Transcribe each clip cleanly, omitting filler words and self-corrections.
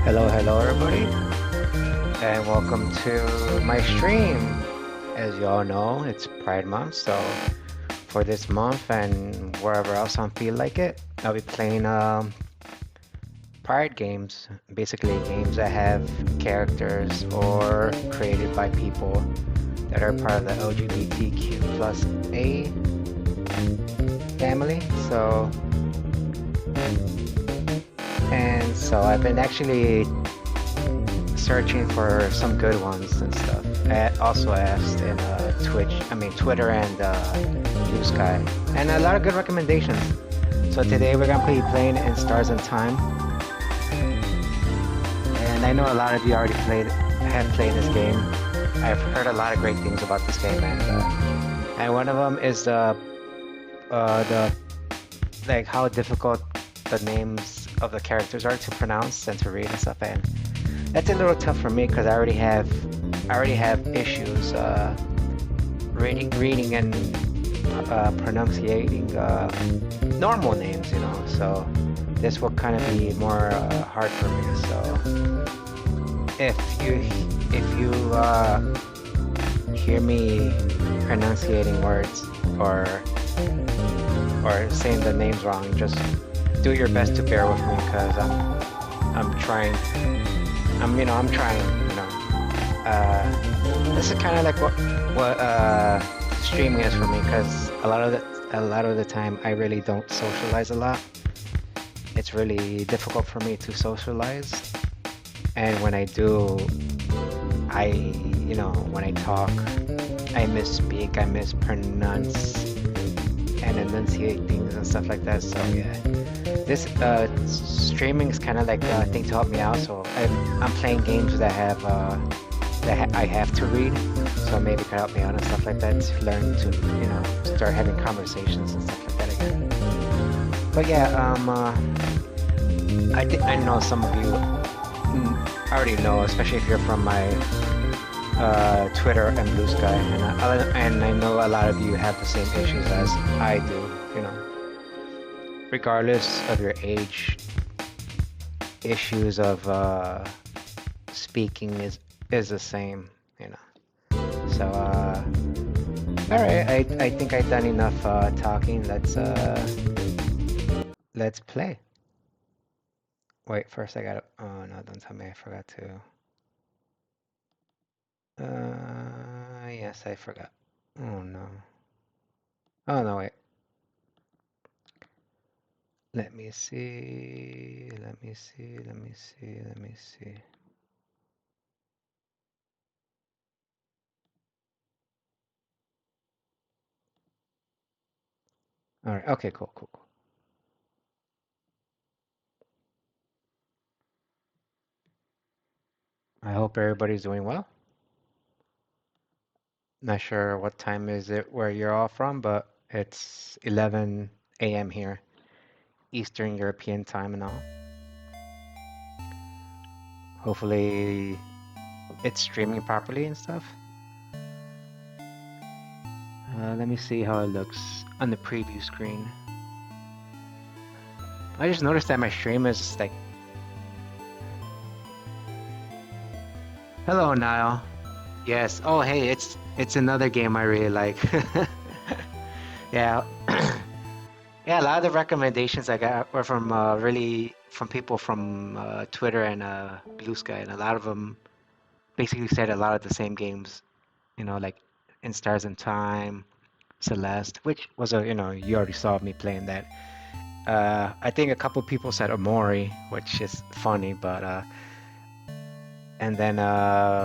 Hello, everybody, and welcome to my stream. As you all know, it's Pride Month, so for this month and wherever else I feel like it, I'll be playing Pride games, basically games that have characters or created by people that are part of the LGBTQ plus A family. So I've been actually searching for some good ones and stuff. I also asked in Twitter and Blue Sky, and a lot of good recommendations. So today we're gonna be playing in Stars and Time, and I know a lot of you already have played this game. I've heard a lot of great things about this game, and one of them is the like how difficult the names of the characters are to pronounce and to read and stuff, and that's a little tough for me because I already have issues reading and pronunciating normal names, you know. So this will kind of be more hard for me. So if you hear me pronunciating words or saying the names wrong, just do your best to bear with me because I'm trying. I'm trying, you know. This is kind of like what streaming is for me, because a lot of the time I really don't socialize a lot. It's really difficult for me to socialize, and when I do, when I talk, I misspeak, I mispronounce and enunciate things and stuff like that. So yeah, this streaming is kind of like a thing to help me out. So I'm playing games that I have to read, so maybe it could help me out and stuff like that to learn to start having conversations and stuff like that again. But yeah, I know some of you already know, especially if you're from my Twitter and Blue Sky, and I know a lot of you have the same issues as I do. You know, regardless of your age, issues of speaking is the same. You know. So all right, I think I've done enough talking. Let's play. Wait, first I gotta. Oh no! Don't tell me I forgot to. Yes, I forgot. Oh no. Oh no, wait. Let me see. Let me see. Let me see. Let me see. All right. Okay, cool, cool, cool. I hope everybody's doing well. Not sure what time is it where you're all from, but it's 11 a.m. here, Eastern European time and all. Hopefully it's streaming properly and stuff. Let me see how it looks on the preview screen. I just noticed that my stream is like... Hello, Niall. Yes. Oh, hey, it's another game I really like. Yeah. Yeah, a lot of the recommendations I got were from from people from Twitter and Blue Sky, and a lot of them basically said a lot of the same games, like In Stars and Time, Celeste, which was you already saw me playing that. I think a couple people said Amori, which is funny, but and then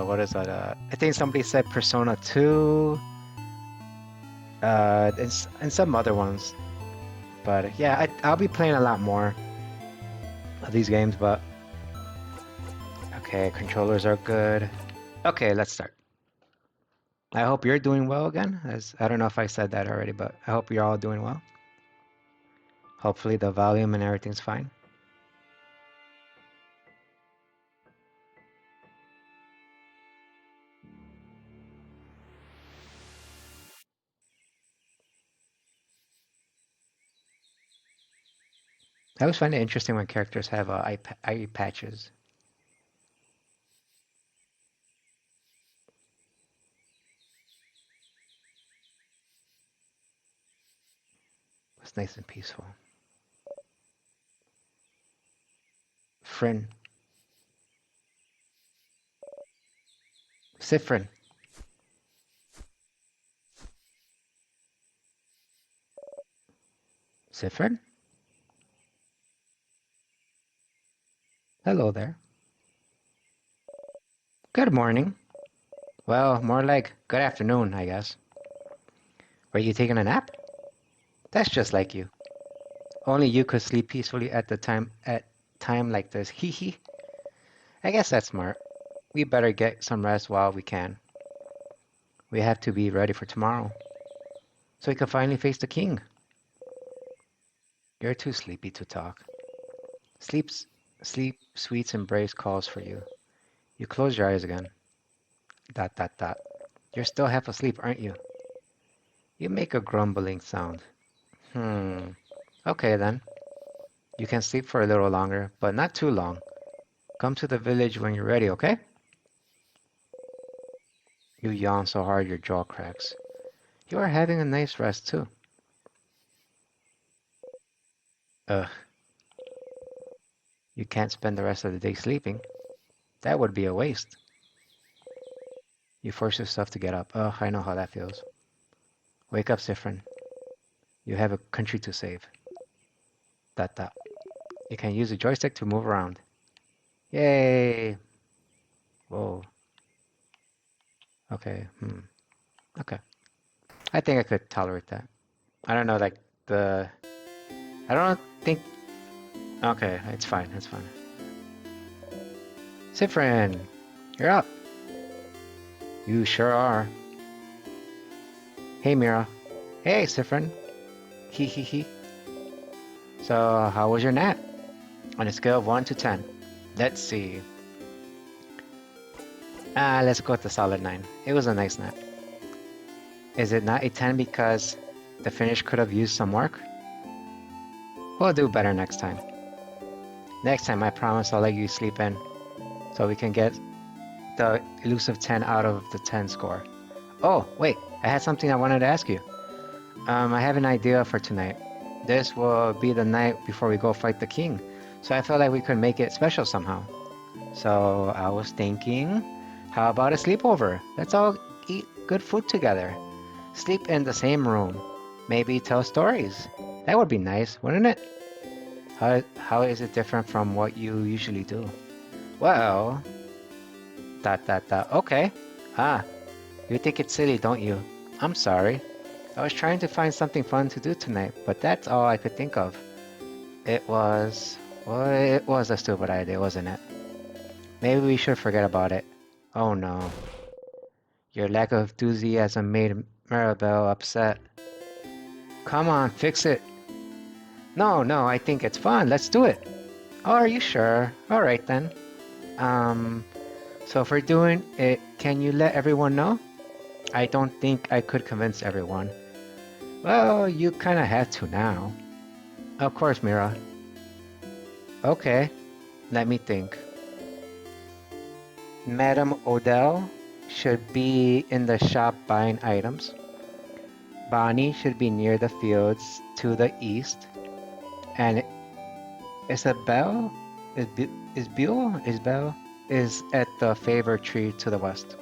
what is that? I think somebody said Persona 2, and some other ones. But yeah, I'll be playing a lot more of these games, but okay, controllers are good. Okay, let's start. I hope you're doing well again. As I don't know if I said that already, but I hope you're all doing well. Hopefully the volume and everything's fine. I always find it interesting when characters have eye patches. It's nice and peaceful. Frin. Sifrin. Sifrin? Hello there. Good morning. Well, more like good afternoon, I guess. Were you taking a nap? That's just like you. Only you could sleep peacefully at time like this. Hee hee. I guess that's smart. We better get some rest while we can. We have to be ready for tomorrow, so we can finally face the king. You're too sleepy to talk. Sleep's sleep, sweet's embrace calls for you. You close your eyes again. Dot dot dot. You're still half asleep, aren't you? You make a grumbling sound. Hmm. Okay then. You can sleep for a little longer, but not too long. Come to the village when you're ready, okay? You yawn so hard your jaw cracks. You are having a nice rest too. Ugh, you can't spend the rest of the day sleeping. That would be a waste. You force yourself to get up. Ugh, I know how that feels. Wake up, Sifrin. You have a country to save. Dot dot. You can use the joystick to move around. Yay! Whoa. Okay. Okay. I think I could tolerate that. I don't know, like the. I don't think. Okay, it's fine. It's fine. Sifrin, you're up. You sure are. Hey, Mira. Hey, Sifrin. Hee hee hee. So, how was your nap? On a scale of 1 to 10. Let's see. Let's go with the solid 9. It was a nice nap. Is it not a 10 because the finish could have used some work? We'll do better next time. Next time, I promise I'll let you sleep in so we can get the elusive 10 out of the 10 score. Oh, wait, I had something I wanted to ask you. I have an idea for tonight. This will be the night before we go fight the king, so I felt like we could make it special somehow. So I was thinking, how about a sleepover? Let's all eat good food together. Sleep in the same room. Maybe tell stories. That would be nice, wouldn't it? How is it different from what you usually do? Well, okay. Ah, you think it's silly, don't you? I'm sorry. I was trying to find something fun to do tonight, but that's all I could think of. Well, it was a stupid idea, wasn't it? Maybe we should forget about it. Oh no. Your lack of enthusiasm made Maribel upset. Come on, fix it. No, I think it's fun. Let's do it. Oh, are you sure? All right then. Um, so if we're doing it, can you let everyone know? I don't think I could convince everyone. Well, you kind of have to now. Of course, Mira. Okay, let me think. Madame Odell should be in the shop buying items. Bonnie should be near the fields to the east. And Isabel Isabel is at the favor tree to the west.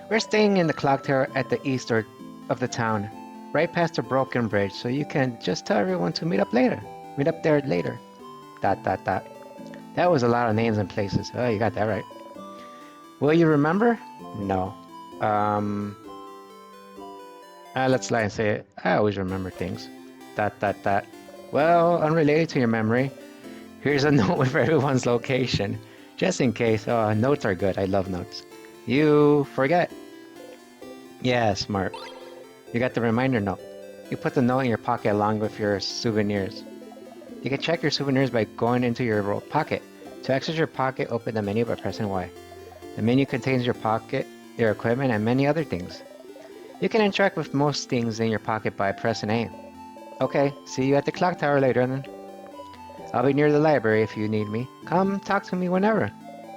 We're staying in the clock tower at the east of the town, right past the broken bridge, so you can just tell everyone to meet up later. Meet up there later. Dot dot dot. That was a lot of names and places. Oh, you got that right. Will you remember? No. Let's lie and say it. I always remember things. Dot dot dot. Well, unrelated to your memory, here's a note with everyone's location. Just in case. Oh, notes are good. I love notes. You forget. Yeah, smart. You got the reminder note. You put the note in your pocket along with your souvenirs. You can check your souvenirs by going into your pocket. To access your pocket, open the menu by pressing Y. The menu contains your pocket, your equipment, and many other things. You can interact with most things in your pocket by pressing A. Okay, see you at the clock tower later then. I'll be near the library if you need me. Come talk to me whenever.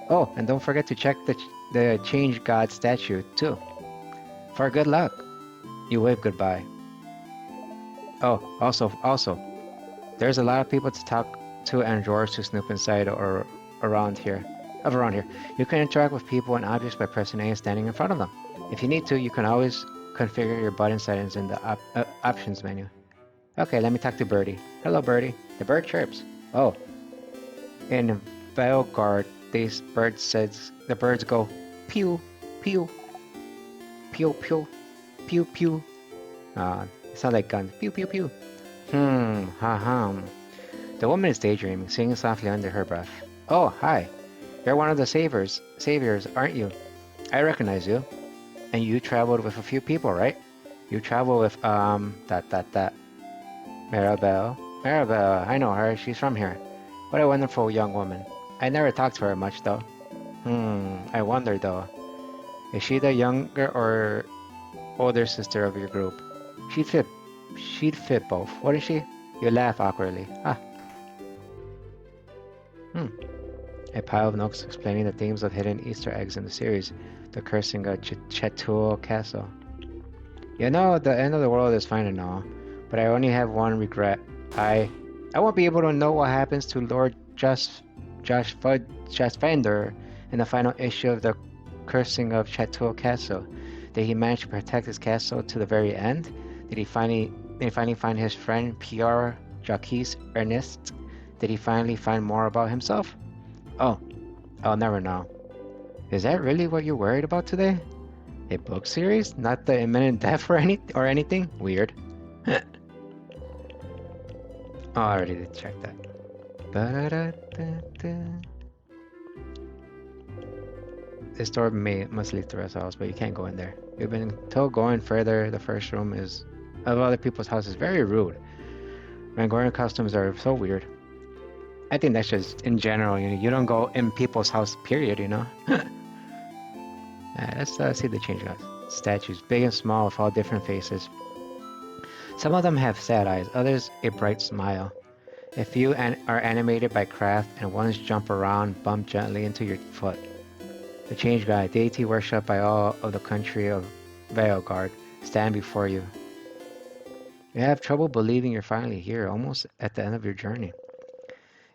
Oh, and don't forget to check the Change God statue too. For good luck. You wave goodbye. Oh, also, there's a lot of people to talk to and drawers to snoop inside or around here. Around here, you can interact with people and objects by pressing A and standing in front of them. If you need to, you can always configure your button settings in the options menu. Okay, let me talk to Birdie. Hello, Birdie. The bird chirps. Oh, in Veilguard, this bird says the birds go pew, pew, pew, pew, pew, pew. It sounds like guns. Pew, pew, pew. Ha ha. The woman is daydreaming, singing softly under her breath. Oh, hi. You're one of the saviors, aren't you? I recognize you. And you traveled with a few people, right? You travel with, that. Maribel. Maribel, I know her. She's from here. What a wonderful young woman. I never talked to her much, though. I wonder, though. Is she the younger or older sister of your group? She'd fit. She'd fit both, wouldn't she? You laugh awkwardly. Hmm. A pile of notes explaining the themes of hidden Easter eggs in the series. The cursing of Chetul Castle. You know, the end of the world is fine and all, but I only have one regret. I won't be able to know what happens to Lord Josh Fender in the final issue of the Cursing of Chetul Castle. Did he manage to protect his castle to the very end? Did he finally find his friend Pierre Jacques Ernest? Did he finally find more about himself? Oh, I'll never know. Is that really what you're worried about today? A book series? Not the imminent death or anything? Weird. Oh, I already did check that. This door must lead to our house, but you can't go in there. You've been told going further. The first room is of other people's houses. Very rude. Mangorian customs are so weird. I think that's just in general. You don't go in people's house. Period. Let's see the change guys. Statues, big and small, with all different faces. Some of them have sad eyes, others a bright smile. A few are animated by craft, and ones jump around, bump gently into your foot. The change guy, deity worshipped by all of the country of Veilguard, stand before you. You have trouble believing you're finally here, almost at the end of your journey.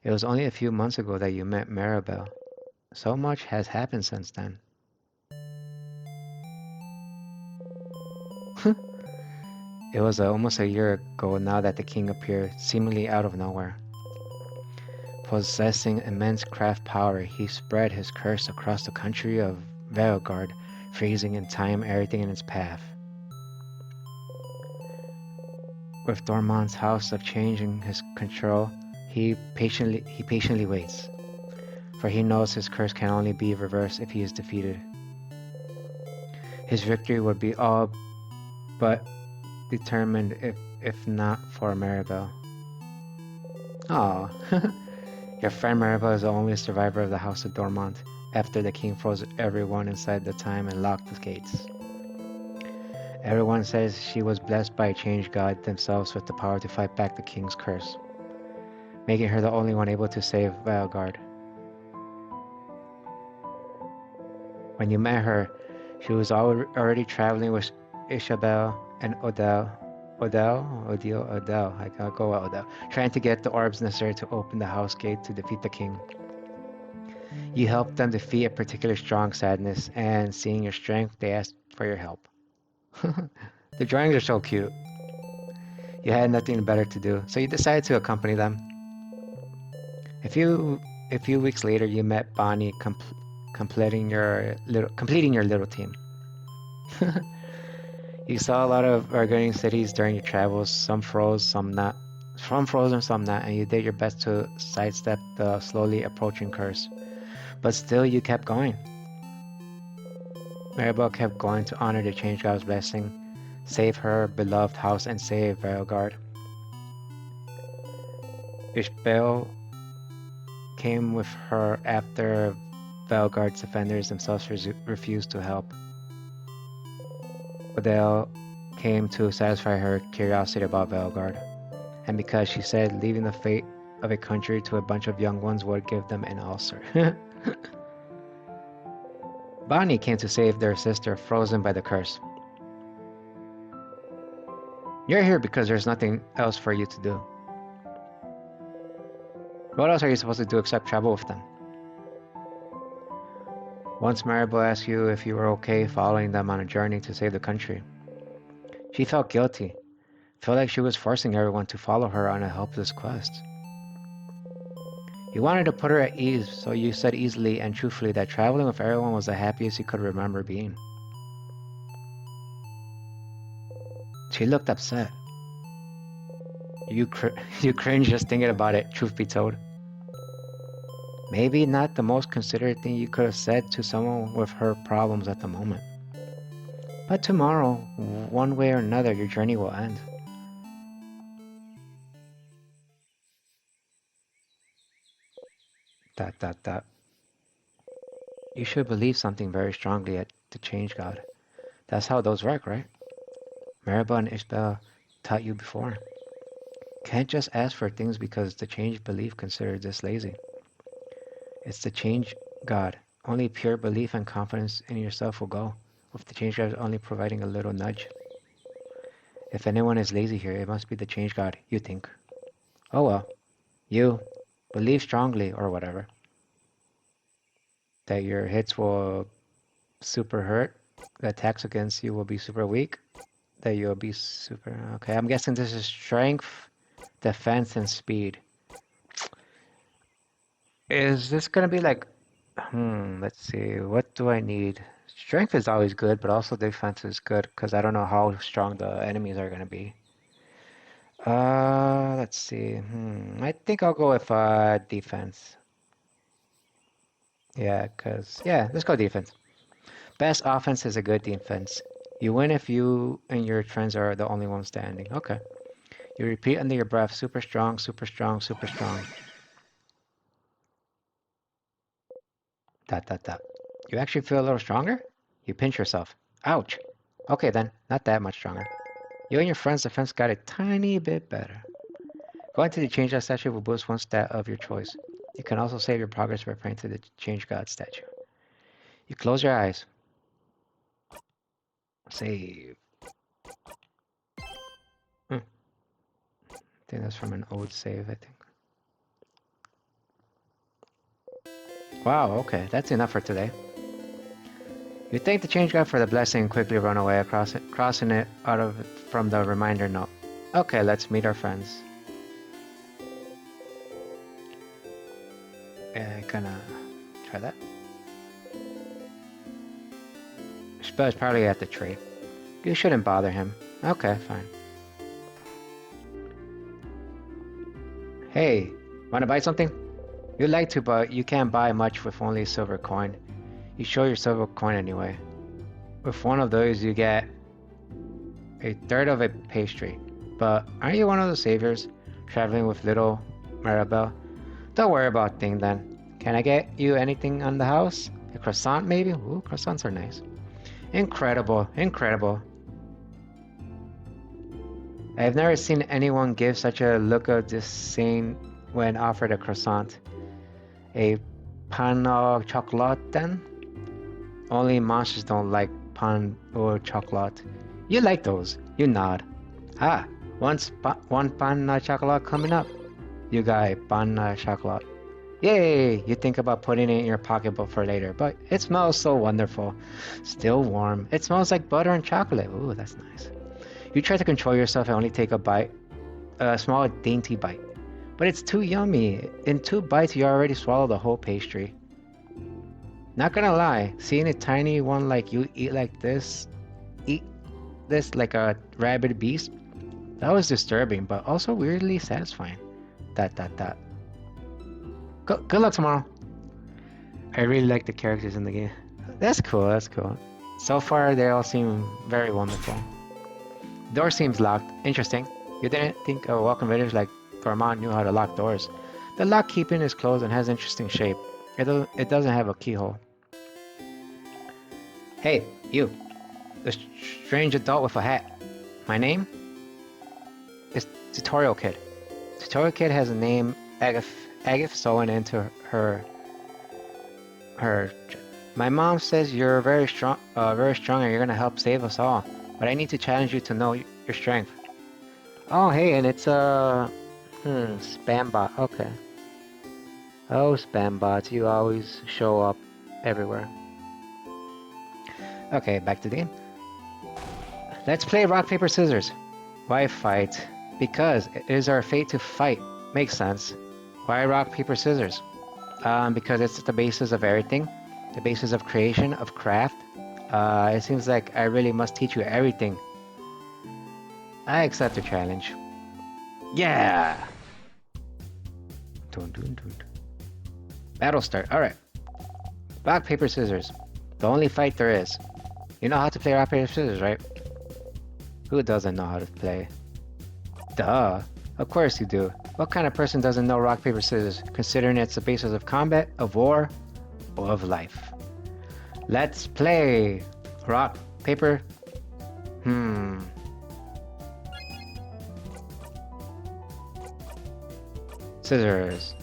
It was only a few months ago that you met Maribel. So much has happened since then. It was almost a year ago now that the king appeared, seemingly out of nowhere. Possessing immense craft power, he spread his curse across the country of Veilguard, freezing in time everything in its path. With Dormant's house of change in his control, he patiently waits, for he knows his curse can only be reversed if he is defeated. His victory would be all but determined if not for Maribel. Oh, your friend Maribel is the only survivor of the House of Dormant, after the king froze everyone inside the time and locked the gates. Everyone says she was blessed by a change god themselves with the power to fight back the king's curse, making her the only one able to save Veilguard. When you met her, she was already traveling with Isabel and Odell, I gotta go with Odell, trying to get the orbs necessary to open the house gate to defeat the king. You helped them defeat a particular strong sadness, and seeing your strength, they asked for your help. The drawings are so cute. You had nothing better to do, so you decided to accompany them. A few weeks later, you met Bonnie, completing your little team. You saw a lot of Argonian cities during your travels, some froze, some not. Some frozen, some not, and you did your best to sidestep the slowly approaching curse. But still, you kept going. Maribel kept going to honor the change god's blessing, save her beloved house, and save Veilguard. Ishbel came with her after Veilguard's defenders themselves refused to help. Odell came to satisfy her curiosity about Veilguard, and because she said leaving the fate of a country to a bunch of young ones would give them an ulcer. Bonnie came to save their sister, frozen by the curse. You're here because there's nothing else for you to do. What else are you supposed to do except travel with them? Once Maribel asked you if you were okay following them on a journey to save the country. She felt guilty, felt like she was forcing everyone to follow her on a helpless quest. You wanted to put her at ease, so you said easily and truthfully that traveling with everyone was the happiest you could remember being. She looked upset. You, you cringed just thinking about it, truth be told. Maybe not the most considerate thing you could have said to someone with her problems at the moment. But tomorrow, one way or another, your journey will end. Dot dot dot. You should believe something very strongly at the change God. That's how those work, right? Maribel and Ishbel taught you before. Can't just ask for things because the change belief considers this lazy. It's the change God. Only pure belief and confidence in yourself will go, with the change God only providing a little nudge. If anyone is lazy here, it must be the change God, you think. Oh well. You believe strongly, or whatever, that your hits will super hurt, the attacks against you will be super weak, that you'll be super... Okay, I'm guessing this is strength, defense, and speed. Is this gonna be like... let's see, what do I need? Strength is always good, but also defense is good, because I don't know how strong the enemies are gonna be. Let's see. I think I'll go with defense. Yeah, let's go defense. Best offense is a good defense. You win if you and your friends are the only ones standing. Okay. You repeat under your breath, super strong, super strong, super strong. Dot, dot, dot. You actually feel a little stronger? You pinch yourself. Ouch. Okay then, not that much stronger. You and your friend's defense got a tiny bit better. Going to the Change God statue will boost one stat of your choice. You can also save your progress by praying to the Change God statue. You close your eyes. Save. I think that's from an old save, I think. Wow, okay, that's enough for today. You thank the change God for the blessing and quickly run away across it, crossing it out of from the reminder note. Okay, let's meet our friends. Yeah, gonna try that. Spell's probably at the tree. You shouldn't bother him. Okay, fine. Hey, wanna buy something? You'd like to, but you can't buy much with only a silver coin. You show your silver coin anyway. With one of those, you get a third of a pastry. But aren't you one of the saviors traveling with little Maribel? Don't worry about things then. Can I get you anything on the house? A croissant maybe? Ooh, croissants are nice. Incredible, incredible. I've never seen anyone give such a look of disdain when offered a croissant. A pan au chocolat then? Only monsters don't like pan au chocolat. You like those. You nod. Ah, one pan au chocolat coming up. You got a pan au chocolat. Yay! You think about putting it in your pocketbook for later, but it smells so wonderful. Still warm. It smells like butter and chocolate. Ooh, that's nice. You try to control yourself and only take a bite, a small dainty bite. But it's too yummy. In 2 bites, you already swallow the whole pastry. Not gonna lie, seeing a tiny one like you eat this like a rabid beast, that was disturbing, but also weirdly satisfying. Dot dot dot. Good luck tomorrow. I really like the characters in the game. That's cool, that's cool. So far, they all seem very wonderful. Door seems locked. Interesting. You didn't think a welcome village like Vermont knew how to lock doors. The lock keeping is closed and has interesting shape. It doesn't have a keyhole. Hey, you. The strange adult with a hat. My name? Is Tutorial Kid. Tutorial Kid has a name Agatha sewn into her. My mom says you're very strong and you're gonna help save us all. But I need to challenge you to know your strength. Oh, hey, and it's spam bot. Okay. Oh, spam bots, you always show up everywhere. Okay, back to the game. Let's play rock, paper, scissors. Why fight? Because it is our fate to fight. Makes sense. Why rock, paper, scissors? Because it's the basis of everything. The basis of creation, of craft. It seems like I really must teach you everything. I accept the challenge. Yeah! Dun, dun, dun. Battle start. Alright. Rock, paper, scissors. The only fight there is. You know how to play rock, paper, scissors, right? Who doesn't know how to play? Duh. Of course you do. What kind of person doesn't know rock, paper, scissors, considering it's the basis of combat, of war, or of life? Let's play! Rock, paper... Scissors.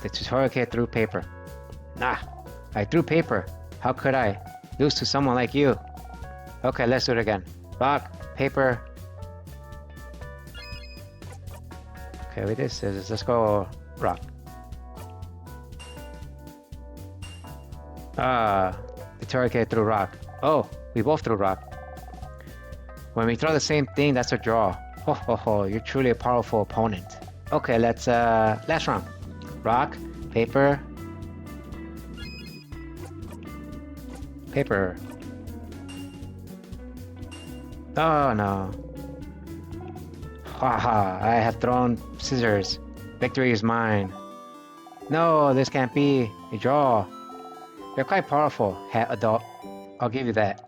The tutorial kid threw paper. Nah, I threw paper. How could I lose to someone like you? Okay, let's do it again. Rock, paper. Okay, we did scissors. Let's go rock. The tutorial kid threw rock. Oh, we both threw rock. When we throw the same thing, that's a draw. Ho ho ho, you're truly a powerful opponent. Okay, let's last round. Rock, paper, paper. Oh no. Haha, I have thrown scissors. Victory is mine. No, this can't be a draw. You're quite powerful, hat adult. I'll give you that.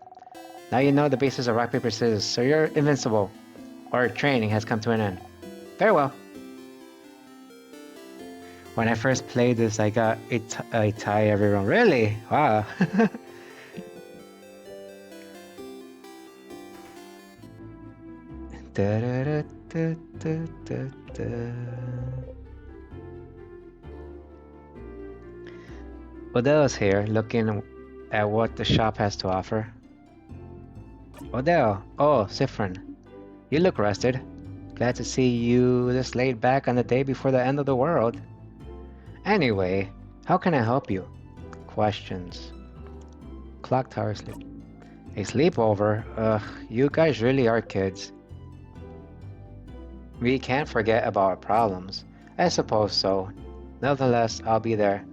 Now you know the basis of rock, paper, scissors, so you're invincible. Or training has come to an end. Very well. When I first played this, I got a tie every round. Really? Wow. Da, da, da, da, da, da, da. Odell's here, looking at what the shop has to offer. Odell, oh, Sifrin. You look rested. Glad to see you this laid back on the day before the end of the world. Anyway, how can I help you? Questions. Clock tower sleep. A sleepover? Ugh, you guys really are kids. We can't forget about our problems. I suppose so. Nevertheless, I'll be there.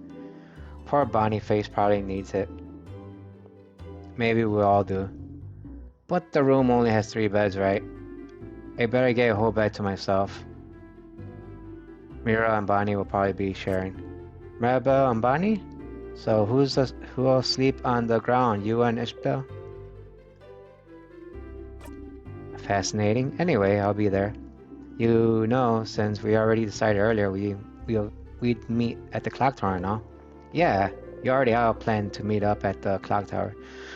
Poor Boniface probably needs it. Maybe we all do. But the room only has 3 beds, right? I better get a whole bed to myself. Mira and Bonnie will probably be sharing. Maribel and Bonnie? So who will sleep on the ground? You and Ishbel? Fascinating. Anyway, I'll be there. You know, since we already decided earlier we'd meet at the clock tower, no? Yeah, you already had a plan to meet up at the clock tower.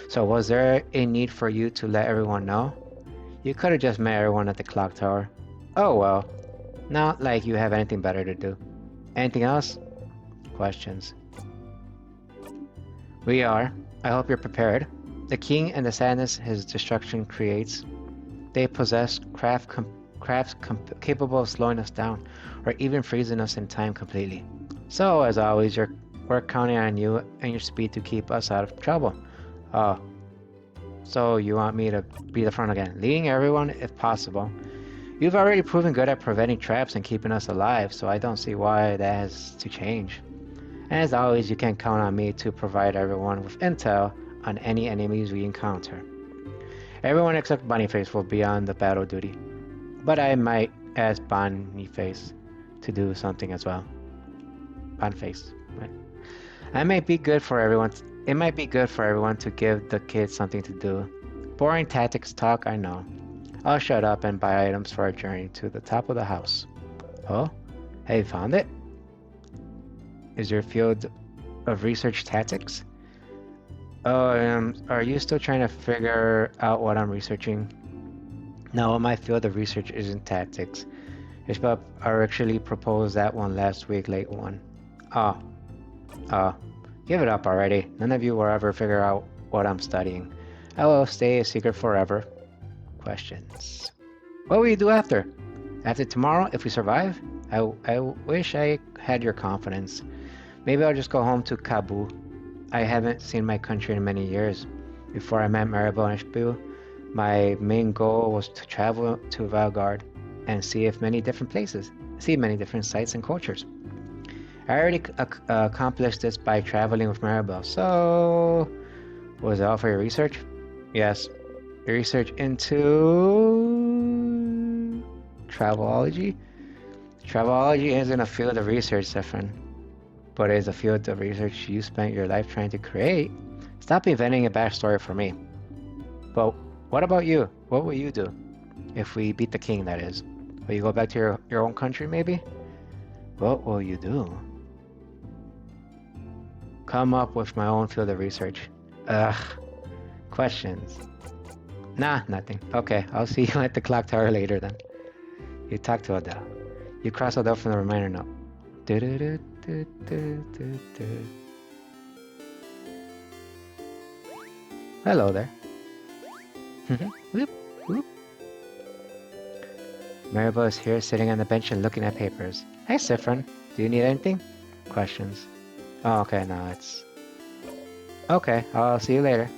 So was there a need for you to let everyone know? You could have just met everyone at the clock tower. Oh well. Not like you have anything better to do. Anything else? Questions. We are. I hope you're prepared. The king and the sadness his destruction creates. They possess crafts capable of slowing us down, or even freezing us in time completely. So, as always, we're counting on you and your speed to keep us out of trouble. Oh. So you want me to be the front again, leading everyone if possible. You've already proven good at preventing traps and keeping us alive, so I don't see why that has to change. And as always, you can count on me to provide everyone with intel on any enemies we encounter. Everyone except Boniface will be on the battle duty, but I might ask Boniface to do something as well. Boniface, right? It might be good for everyone to give the kids something to do. Boring tactics talk, I know. I'll shut up and buy items for our journey to the top of the house. Oh? Have you found it? Is your field of research tactics? Oh, are you still trying to figure out what I'm researching? No, my field of research isn't tactics. Ishbab actually proposed that one last week, late one. Oh. Give it up already. None of you will ever figure out what I'm studying. I will stay a secret forever. Questions. What will you do after? After tomorrow, if we survive? I wish I had your confidence. Maybe I'll just go home to Kabul. I haven't seen my country in many years. Before I met Maribel and Ishbu, my main goal was to travel to Valgard and see many different places, see many different sites and cultures. I already accomplished this by traveling with Maribel. So, was it all for your research? Yes. Your research into travelology? Travelology isn't a field of research, Stefan, but it is a field of research you spent your life trying to create. Stop inventing a backstory for me. But what about you? What will you do? If we beat the king, that is. Will you go back to your own country, maybe? What will you do? Come up with my own field of research. Ugh. Questions. Nah, nothing. Okay, I'll see you at the clock tower later then. You talk to Adele. You cross Adele from the reminder note. Hello there. Whoop, whoop. Maribel is here sitting on the bench and looking at papers. Hey, Sifrin. Do you need anything? Questions. Oh, okay, no, it's... Okay, I'll see you later.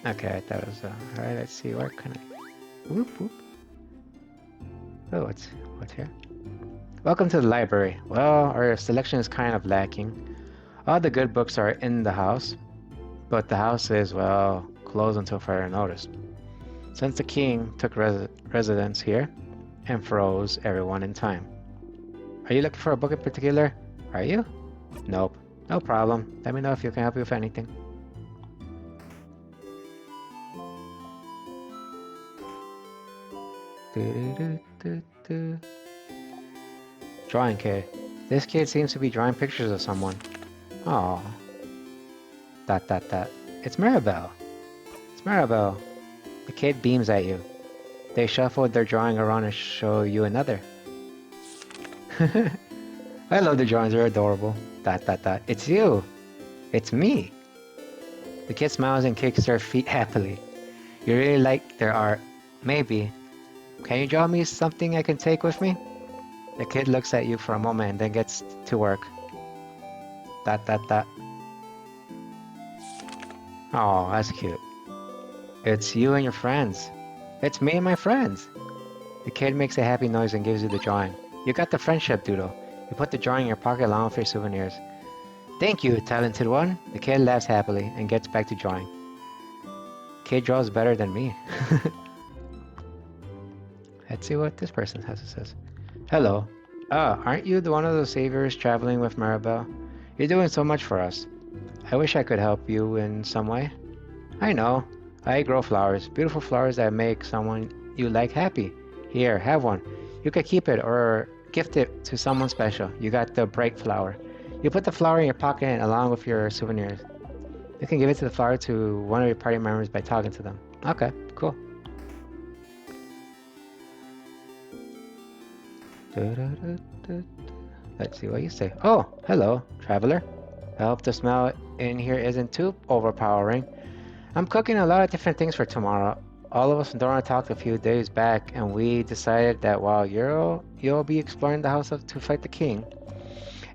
Okay, I thought it was... Alright, let's see, where can I... Whoop, whoop. Oh, what's here? Welcome to the library. Well, our selection is kind of lacking. All the good books are in the house, but the house is, well, closed until further notice. Since the king took residence here and froze everyone in time. Are you looking for a book in particular? Are you? Nope. No problem. Let me know if you can help you with anything. Drawing kid. This kid seems to be drawing pictures of someone. Oh. Dot dot dot. It's Maribel. It's Maribel. The kid beams at you. They shuffled their drawing around and show you another. I love the drawings, they're adorable. Dot dot dot. It's you. It's me. The kid smiles and kicks their feet happily. You really like their art. Maybe. Can you draw me something I can take with me? The kid looks at you for a moment and then gets to work. Dot dot dot. Oh, that's cute. It's you and your friends. It's me and my friends. The kid makes a happy noise and gives you the drawing. You got the friendship doodle. You put the drawing in your pocket along with your souvenirs. Thank you, talented one. The kid laughs happily and gets back to drawing. Kid draws better than me. Let's see what this person has to say. Hello. Aren't you one of the saviors traveling with Maribel? You're doing so much for us. I wish I could help you in some way. I know. I grow flowers. Beautiful flowers that make someone you like happy. Here, have one. You could keep it or gift it to someone special. You got the bright flower. You put the flower in your pocket along with your souvenirs. You can give it to the flower to one of your party members by talking to them. Okay, cool. Let's see what you say. Oh, hello, traveler. I hope the smell in here isn't too overpowering. I'm cooking a lot of different things for tomorrow. All of us in Dora talked a few days back, and we decided that while you'll be exploring the house to fight the king,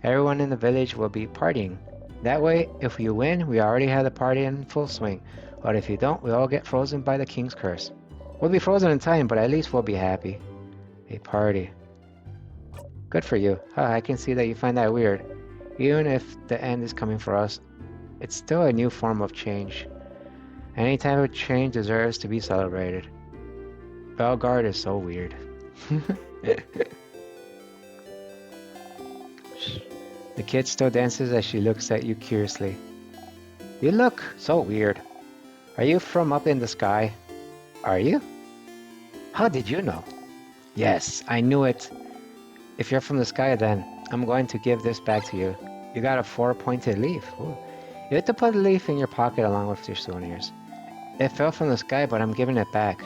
everyone in the village will be partying. That way, if you win, we already have the party in full swing. But if you don't, we all get frozen by the king's curse. We'll be frozen in time, but at least we'll be happy. A party. Good for you. I can see that you find that weird. Even if the end is coming for us, it's still a new form of change. Any type of change deserves to be celebrated. Belgard is so weird. The kid still dances as she looks at you curiously. You look so weird. Are you from up in the sky? Are you? How did you know? Yes, I knew it. If you're from the sky, then I'm going to give this back to you. You got a 4-pointed leaf. Ooh. You have to put the leaf in your pocket along with your souvenirs. It fell from the sky, but I'm giving it back.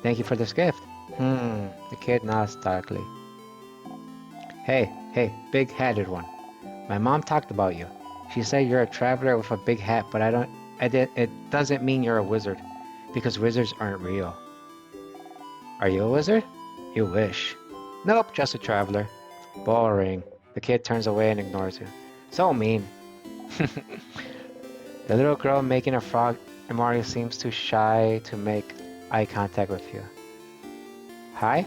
Thank you for this gift. The kid nods darkly. Hey, big-headed one. My mom talked about you. She said you're a traveler with a big hat, but it doesn't mean you're a wizard, because wizards aren't real. Are you a wizard? You wish. Nope, just a traveler. Boring. The kid turns away and ignores you. So mean. The little girl making a frog emoji seems too shy to make eye contact with you. Hi?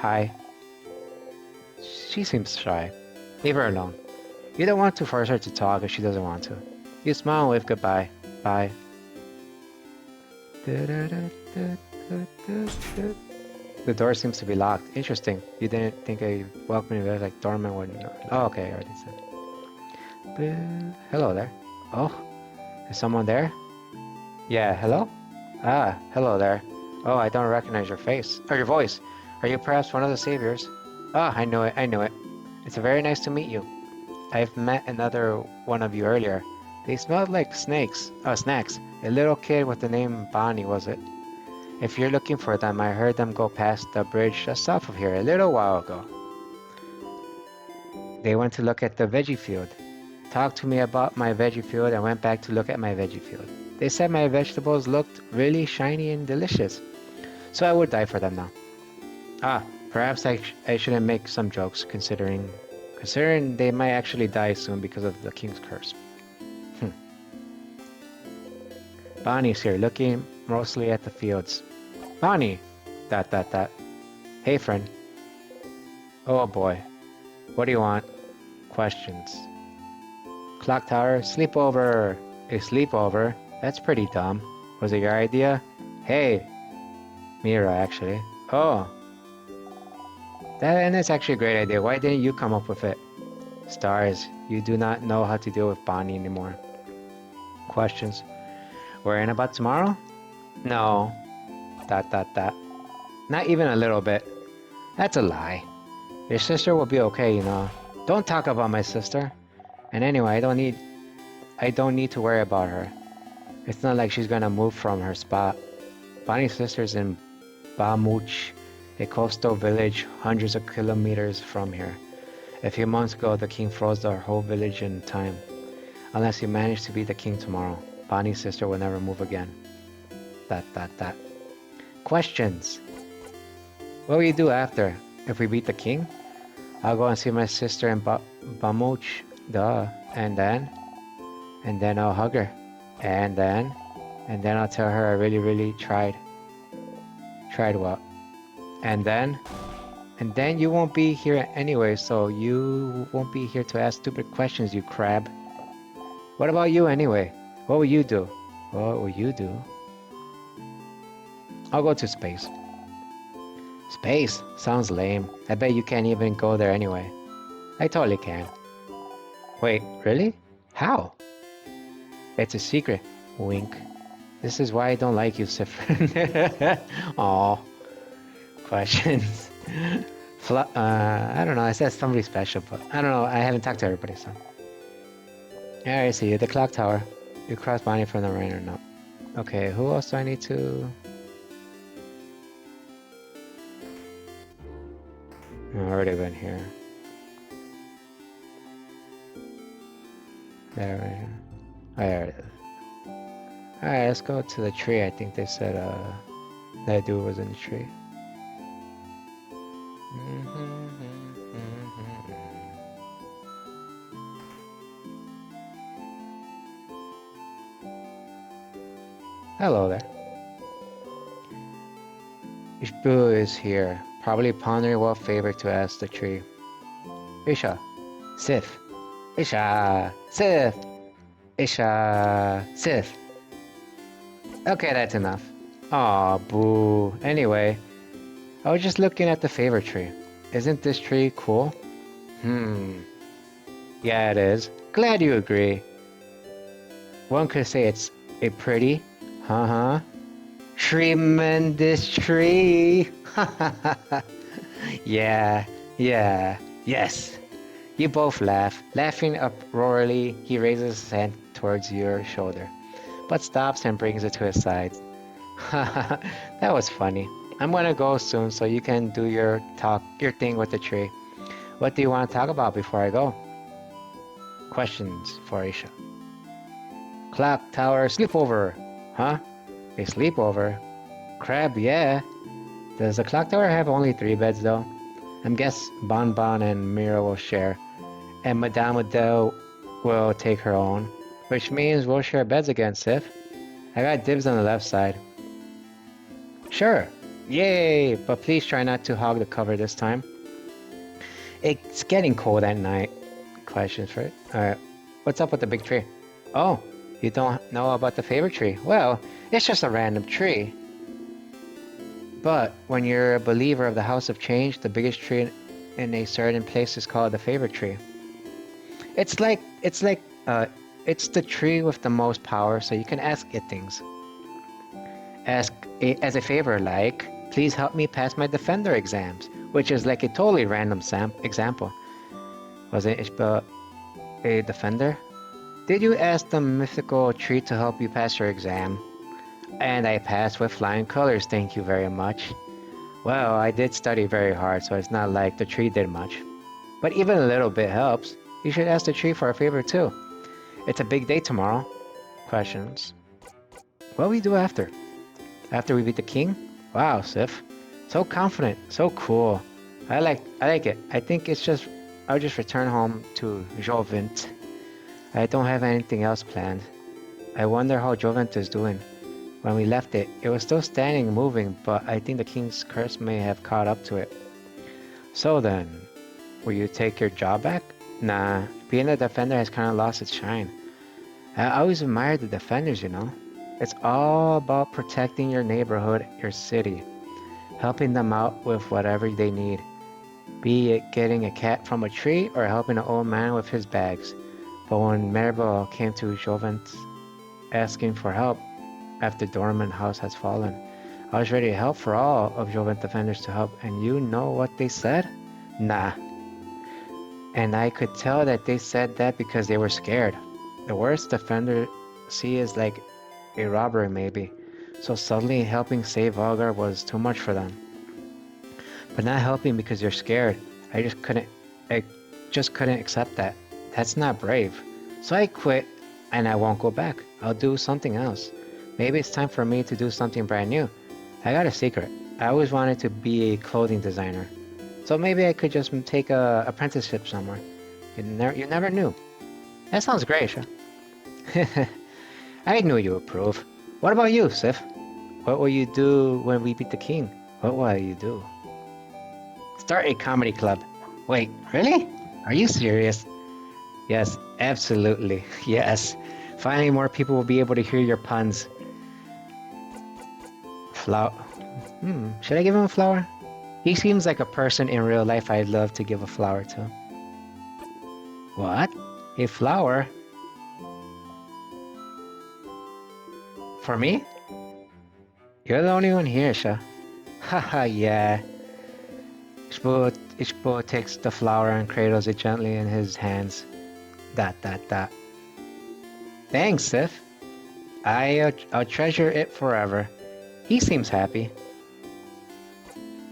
Hi. She seems shy. Leave her alone. You don't want to force her to talk if she doesn't want to. You smile and wave goodbye. Bye. The door seems to be locked. Interesting. You didn't think a welcoming village like Dorman would... Oh, okay, I already said. Hello there. Oh, is someone there? Yeah, hello? Ah, hello there. Oh, I don't recognize your face. Or your voice. Are you perhaps one of the saviors? Ah, I knew it, I knew it. It's very nice to meet you. I've met another one of you earlier. They smelled like snakes. Oh, snacks. A little kid with the name Bonnie, was it? If you're looking for them, I heard them go past the bridge just south of here a little while ago. They went to look at the veggie field. Talked to me about my veggie field and went back to look at my veggie field. They said my vegetables looked really shiny and delicious. So I would die for them now. Ah, perhaps I shouldn't make some jokes considering they might actually die soon because of the king's curse. Bonnie's here, looking mostly at the fields. Bonnie! ... Hey, friend. Oh boy. What do you want? Questions. Clock tower, sleepover! A sleepover? That's pretty dumb. Was it your idea? Hey! Mira, actually. Oh! That's actually a great idea. Why didn't you come up with it? Stars, you do not know how to deal with Bonnie anymore. Questions. Worrying about tomorrow? No. ... Not even a little bit. That's a lie. Your sister will be okay, you know. Don't talk about my sister. And anyway, I don't need to worry about her. It's not like she's gonna move from her spot. Bonnie's sister's in Bamuch, a coastal village hundreds of kilometers from here. A few months ago, the king froze the whole village in time. Unless you manage to beat the king tomorrow, Bonnie's sister will never move again. ... Questions. What will you do after? If we beat the king? I'll go and see my sister in Bamuch. Duh. And then I'll hug her. And then I'll tell her I really tried. Tried what? And then you won't be here anyway, so you won't be here to ask stupid questions, you crab. What about you anyway? What will you do? What will you do? I'll go to space. Space? Sounds lame. I bet you can't even go there anyway. I totally can. Wait, really? How? It's a secret. Wink. This is why I don't like you, Sifrin. Aw. Questions. I don't know. I said somebody special, but I don't know. I haven't talked to everybody, so. Yeah, I see you. The clock tower. You cross Bonnie from the rain or not? Okay, who else do I need to... I've already been here. There. There it is. Alright, let's go to the tree. I think they said that dude was in the tree. Hello there. Ishbu is here, probably pondering what favor to ask the tree. Isha, Sif. Isha, Sif. Isha, Sif. Okay, that's enough. Aw, boo. Anyway, I was just looking at the favor tree. Isn't this tree cool? Yeah, it is. Glad you agree. One could say it's a pretty, tremendous tree. Yeah, yes. You both laugh. Laughing uproariously, he raises his hand towards your shoulder, but stops and brings it to his side. That was funny. I'm gonna go soon so you can do your thing with the tree. What do you want to talk about before I go? Questions for Aisha. Clock tower sleepover. Huh? A sleepover? Crab, yeah. Does the clock tower have only three beds though? I'm guess Bon Bon and Mira will share, and Madame Adele will take her own, which means we'll share beds again, Sif. I got dibs on the left side. Sure. Yay! But please try not to hog the cover this time. It's getting cold at night. Questions for it? Alright. What's up with the big tree? Oh, you don't know about the favorite tree? Well, it's just a random tree. But when you're a believer of the House of Change, the biggest tree in a certain place is called the favorite tree. It's like it's the tree with the most power, so you can ask it things. As a favor, like, please help me pass my defender exams, which is like a totally random example. Was it a defender? Did you ask the mythical tree to help you pass your exam? And I passed with flying colors, thank you very much. Well, I did study very hard, so it's not like the tree did much. But even a little bit helps. You should ask the tree for a favor too. It's a big day tomorrow. Questions. What will we do after? After we beat the king? Wow, Sif. So confident, so cool. I like it. I think I'll just return home to Jovent. I don't have anything else planned. I wonder how Jovent is doing. When we left it, it was still standing and moving, but I think the king's curse may have caught up to it. So then, will you take your job back? Nah, being a defender has kind of lost its shine. I always admired the defenders, you know. It's all about protecting your neighborhood, your city, helping them out with whatever they need. Be it getting a cat from a tree or helping an old man with his bags. But when Maribel came to Jovent asking for help after Dorman House has fallen, I was ready to help for all of Jovent defenders to help, and you know what they said? Nah. And I could tell that they said that because they were scared. The worst defender see is like a robbery maybe, so suddenly helping save Valgar was too much for them. But not helping because you're scared, I just couldn't accept that. That's not brave. So I quit and I won't go back. I'll do something else. Maybe it's time for me to do something brand new. I got a secret. I always wanted to be a clothing designer. So maybe I could just take a apprenticeship somewhere. You never knew. That sounds great, Sha. I knew you would approve. What about you, Sif? What will you do when we beat the king? What will you do? Start a comedy club. Wait, really? Are you serious? Yes, absolutely. Yes. Finally, more people will be able to hear your puns. Flower. Should I give him a flower? He seems like a person in real life I'd love to give a flower to. What? A flower? For me? You're the only one here, Sha. Haha, yeah. Ishbo takes the flower and cradles it gently in his hands. Dot. Thanks, Sif. I'll treasure it forever. He seems happy.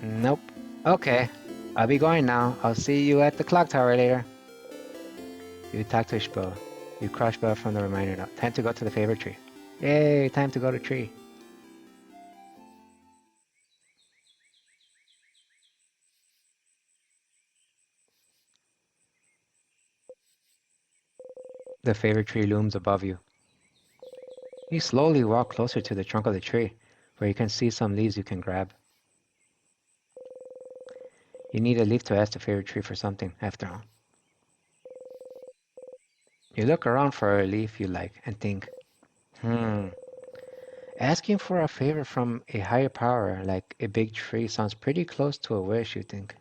Nope. Okay. I'll be going now. I'll see you at the clock tower later. You talk to Ishbo. You crush Bell from the reminder note. Time to go to the favorite tree. Yay, time to go to tree. The favorite tree looms above you. You slowly walk closer to the trunk of the tree, where you can see some leaves you can grab. You need a leaf to ask the favorite tree for something, after all. You look around for a leaf you like and think, asking for a favor from a higher power like a big tree sounds pretty close to a wish, you think.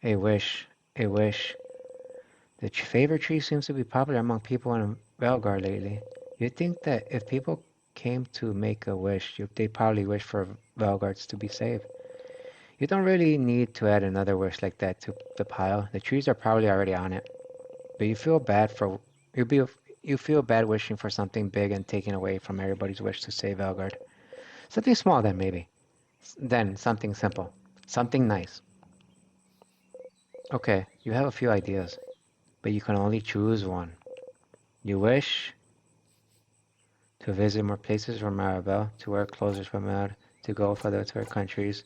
A wish, a wish. The favorite tree seems to be popular among people in Belgar lately. You'd think that if people came to make a wish, they'd probably wish for Velgards to be saved. You don't really need to add another wish like that to the pile. The trees are probably already on it. But you be you feel bad wishing for something big and taking away from everybody's wish to save Velgard. Something small then maybe. Then something simple. Something nice. Okay, you have a few ideas, but you can only choose one. You wish to visit more places from Maribel, to wear clothes from Mar, to go further to her countries,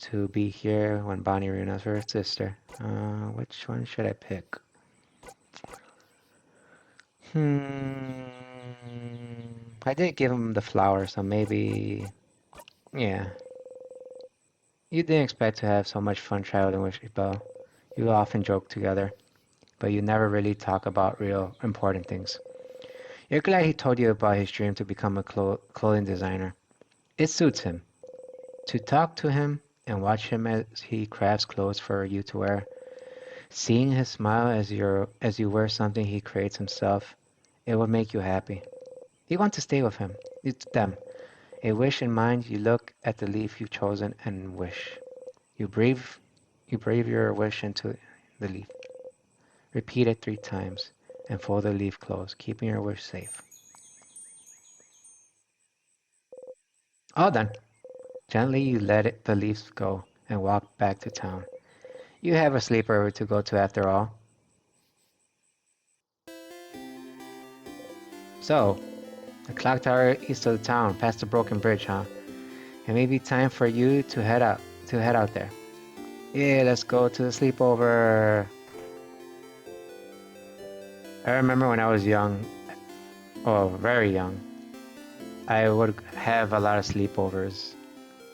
to be here when Bonnie reunites with her sister. Which one should I pick? Hmm. I did give him the flower, so maybe. Yeah. You didn't expect to have so much fun traveling with Isabel. You often joke together, but you never really talk about real important things. You're glad he told you about his dream to become a clothing designer. It suits him. To talk to him and watch him as he crafts clothes for you to wear, seeing his smile as you wear something he creates himself, it would make you happy. You want to stay with him. It's them. A wish in mind, you look at the leaf you've chosen and wish. You breathe you breathe your wish into the leaf. Repeat it 3 times and fold the leaf close, keeping your wish safe. All done. Gently you let the leaves go and walk back to town. You have a sleepover to go to after all. So, the clock tower east of the town, past the broken bridge, huh? It may be time for you to head out there. Yeah, let's go to the sleepover. I remember when I was young, oh, very young, I would have a lot of sleepovers.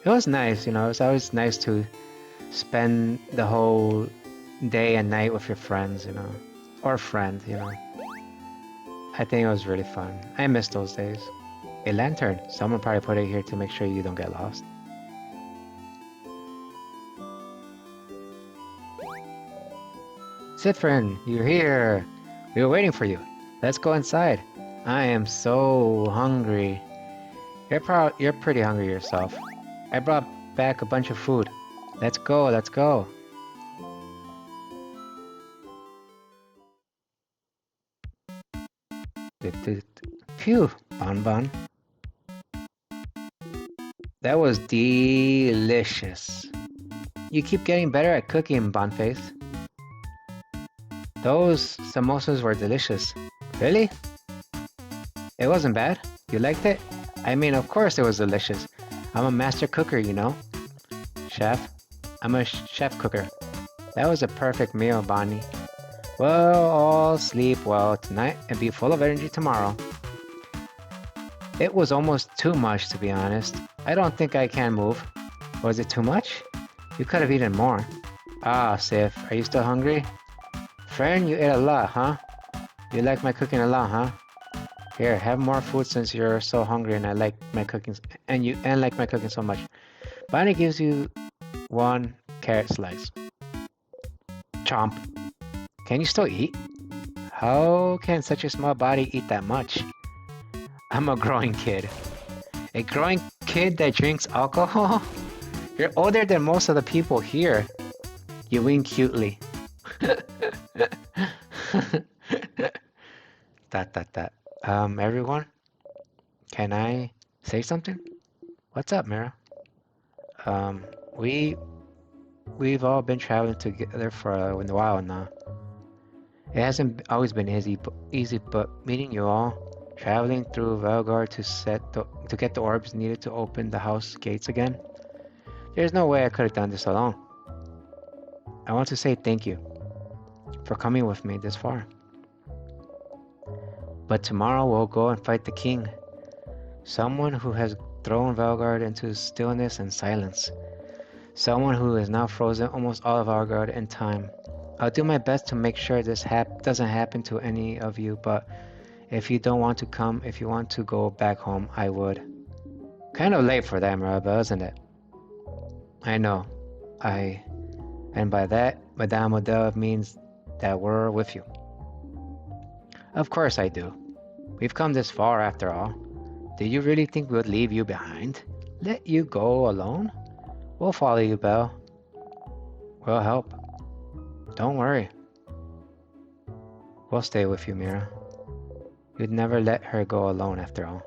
It was nice, you know, it's always nice to spend the whole day and night with your friends, you know, or friend, you know. I think it was really fun. I miss those days. A lantern. Someone probably put it here to make sure you don't get lost. Sifrin, you're here. We were waiting for you. Let's go inside. I am so hungry. You're pretty hungry yourself. I brought back a bunch of food. Let's go, let's go. Phew, Bonbon. That was delicious. You keep getting better at cooking, Bonface. Those samosas were delicious. Really? It wasn't bad? You liked it? I mean, of course it was delicious. I'm a master cooker, you know. Chef. I'm a chef cooker. That was a perfect meal, Bonnie. Well, all sleep well tonight and be full of energy tomorrow. It was almost too much, to be honest. I don't think I can move. Was it too much? You could have eaten more. Ah, Sif, are you still hungry? Friend, you ate a lot, huh? You like my cooking a lot, huh? Here, have more food since you're so hungry and I like my cooking and like my cooking so much. Bonnie gives you 1 carrot slice. Chomp. Can you still eat? How can such a small body eat that much? I'm a growing kid. A growing kid that drinks alcohol? You're older than most of the people here. You wink cutely. That. Everyone, can I say something? What's up, Mira? Um, we we've all been traveling together for a while now. It hasn't always been easy, but meeting you all, traveling through Velgar to get the orbs needed to open the house gates again. There's no way I could have done this alone. I want to say thank you for coming with me this far. But tomorrow we'll go and fight the king, someone who has thrown Velgard into stillness and silence, someone who has now frozen almost all of Velgard in time. I'll do my best to make sure this doesn't happen to any of you, but if you don't want to come, if you want to go back home, I would. Kind of late for that, Mirabelle, isn't it? I know. And by that, Madame Odell means that we're with you. Of course I do. We've come this far after all. Do you really think we would leave you behind? Let you go alone? We'll follow you, Belle. We'll help. Don't worry. We'll stay with you, Mira. You'd never let her go alone after all.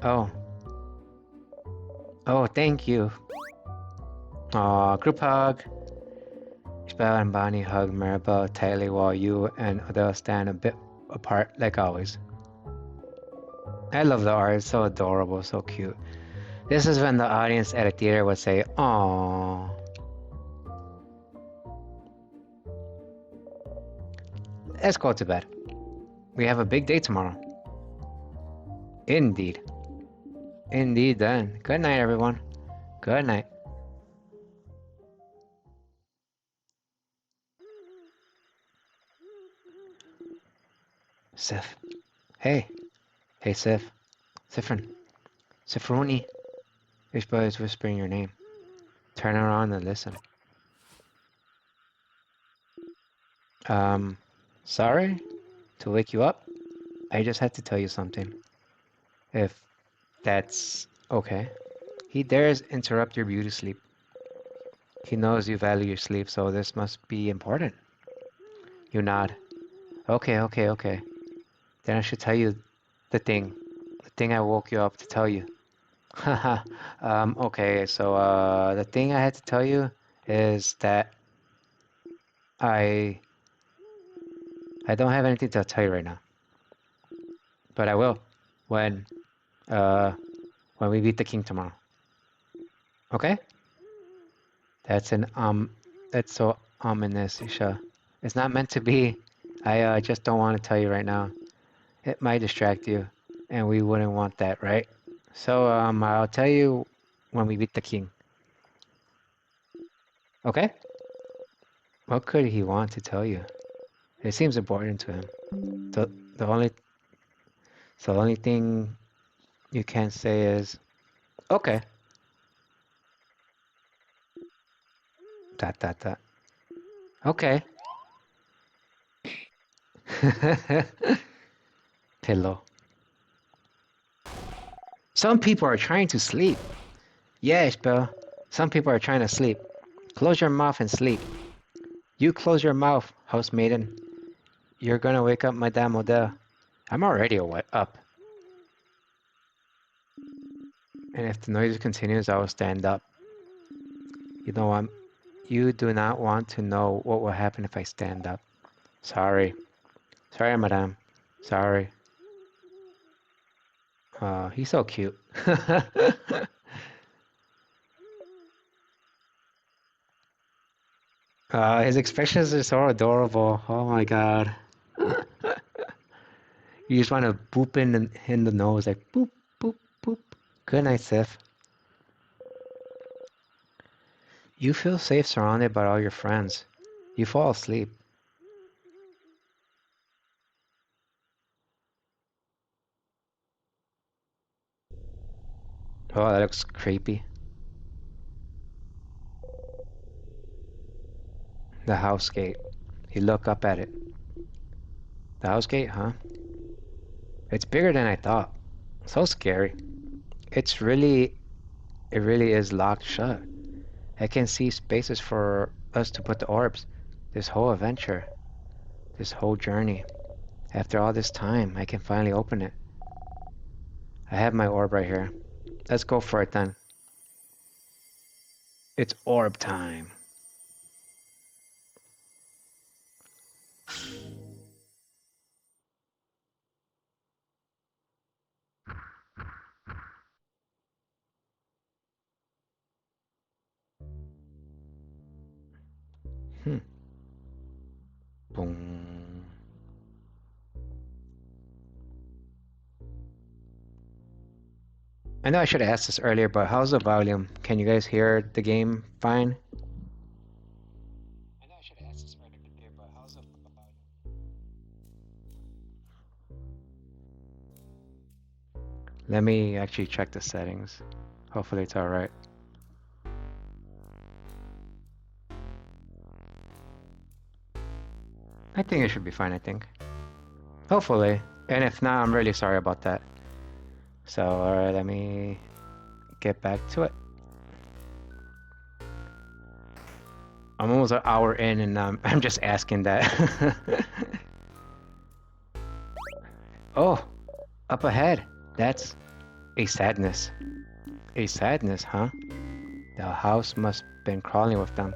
Oh. Oh, thank you. Aw, group hug. Isabel and Bonnie hug Mirabelle tightly while you and Adele stand a bit apart, like always. I love the art, it's so adorable, so cute. This is when the audience at a theater would say, "Aww." Let's go to bed. We have a big day tomorrow. Indeed. Indeed then. Good night, everyone. Good night. Sif. Hey. Hey, Sif. Sifrin. Sifroni. This boy is whispering your name. Turn around and listen. Sorry to wake you up. I just had to tell you something. If that's okay. He dares interrupt your beauty sleep. He knows you value your sleep, so this must be important. You nod. Okay, okay, okay. Then I should tell you the thing. The thing I woke you up to tell you. Haha. Okay, so the thing I had to tell you is that I don't have anything to tell you right now. But I will when uh when we beat the king tomorrow. Okay? That's so ominous, Isha. It's not meant to be. I just don't want to tell you right now. It might distract you, and we wouldn't want that, right? So I'll tell you when we beat the king. Okay? What could he want to tell you? It seems important to him. The the only the only thing you can say is okay. Dot dot dot. Okay. Pillow. Some people are trying to sleep. Yes, Bill. Some people are trying to sleep. Close your mouth and sleep. You close your mouth, housemaiden. You're gonna wake up Madame Odell. I'm already up. And if the noise continues, I will stand up. You know what? You do not want to know what will happen if I stand up. Sorry. Sorry, Madame. Sorry. He's so cute. His expressions are so adorable. Oh my god. You just want to boop in the nose, like boop, boop, boop. Good night, Sif. You feel safe surrounded by all your friends. You fall asleep. Oh, that looks creepy. The house gate. You look up at it. The house gate, huh? It's bigger than I thought. So scary. It really is locked shut. I can see spaces for us to put the orbs. This whole adventure. This whole journey. After all this time, I can finally open it. I have my orb right here. Let's go for it then. It's orb time. Boom. I know I should have asked this earlier, but how's the volume? Can you guys hear the game fine? I know I should have asked this earlier, but how's the volume? Let me actually check the settings. Hopefully it's alright. I think it should be fine, I think. Hopefully. And if not, I'm really sorry about that. So, alright, let me get back to it. I'm almost an hour in and I'm just asking that. Oh, up ahead. That's a sadness. A sadness, huh? The house must have been crawling with them.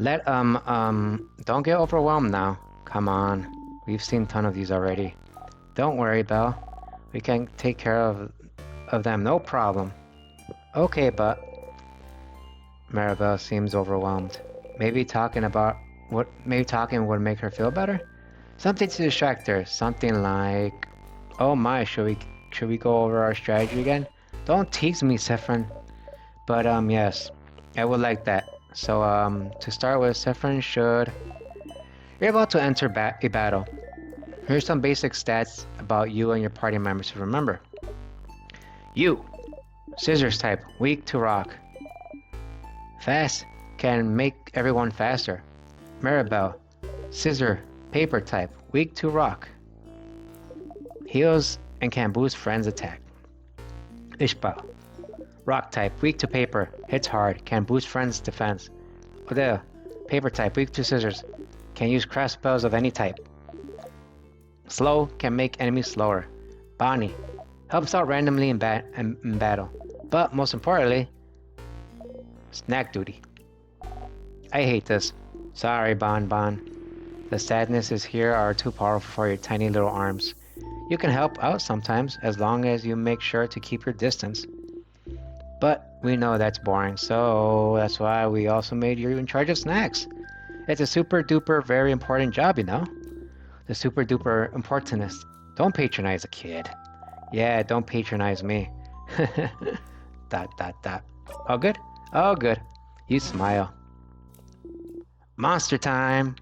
Don't get overwhelmed now. Come on. We've seen a ton of these already. Don't worry, Belle. We can take care of them, no problem. Okay, but Maribel seems overwhelmed. Maybe talking would make her feel better? Something to distract her. Something like, oh my, should we go over our strategy again? Don't tease me, Saffron. But yes, I would like that. So to start with, Saffron should. You're about to enter a battle. Here's some basic stats about you and your party members to remember. You, scissors type, weak to rock. Fast, can make everyone faster. Maribel, scissor, paper type, weak to rock. Heals and can boost friends' attack. Ishbal, rock type, weak to paper, hits hard, can boost friends' defense. Odell, paper type, weak to scissors, can use craft spells of any type. Slow, can make enemies slower. Bonnie, helps out randomly in battle. But most importantly, snack duty. I hate this. Sorry, Bon. The sadnesses here are too powerful for your tiny little arms. You can help out sometimes, as long as you make sure to keep your distance. But we know that's boring, so that's why we also made you in charge of snacks. It's a super duper very important job, you know? The super duper importantest. Don't patronize a kid. Yeah, don't patronize me. Dot. All good? All good. You smile. Monster time!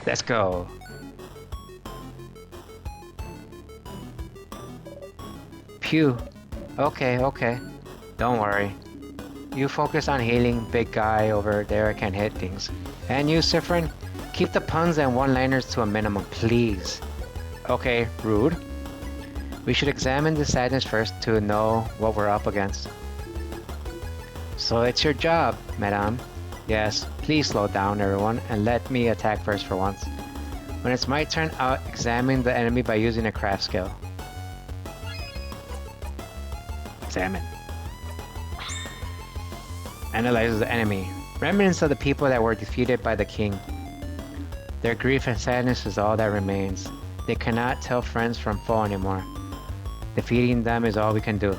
Let's go. Pew. Okay. Don't worry. You focus on healing. Big guy over there can hit things. And you, Saffron, keep the puns and one-liners to a minimum, please. Okay, rude. We should examine the sadness first to know what we're up against. So it's your job, madame. Yes, please slow down, everyone, and let me attack first for once. When it's my turn, I'll examine the enemy by using a craft skill. Examine. Analyzes the enemy. Remnants of the people that were defeated by the king. Their grief and sadness is all that remains. They cannot tell friends from foe anymore. Defeating them is all we can do.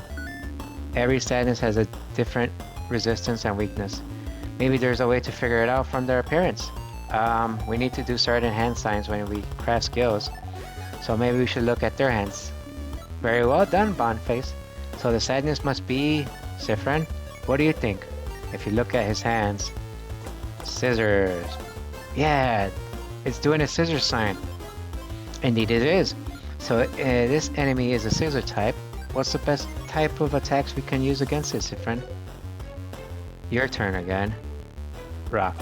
Every sadness has a different resistance and weakness. Maybe there's a way to figure it out from their appearance. We need to do certain hand signs when we craft skills. So maybe we should look at their hands. Very well done, Bondface. So the sadness must be Saffron. What do you think? If you look at his hands. Scissors. Yeah, it's doing a scissors sign. Indeed it is. So this enemy is a scissor type. What's the best type of attacks we can use against it, Saffron? Your turn again. Rock.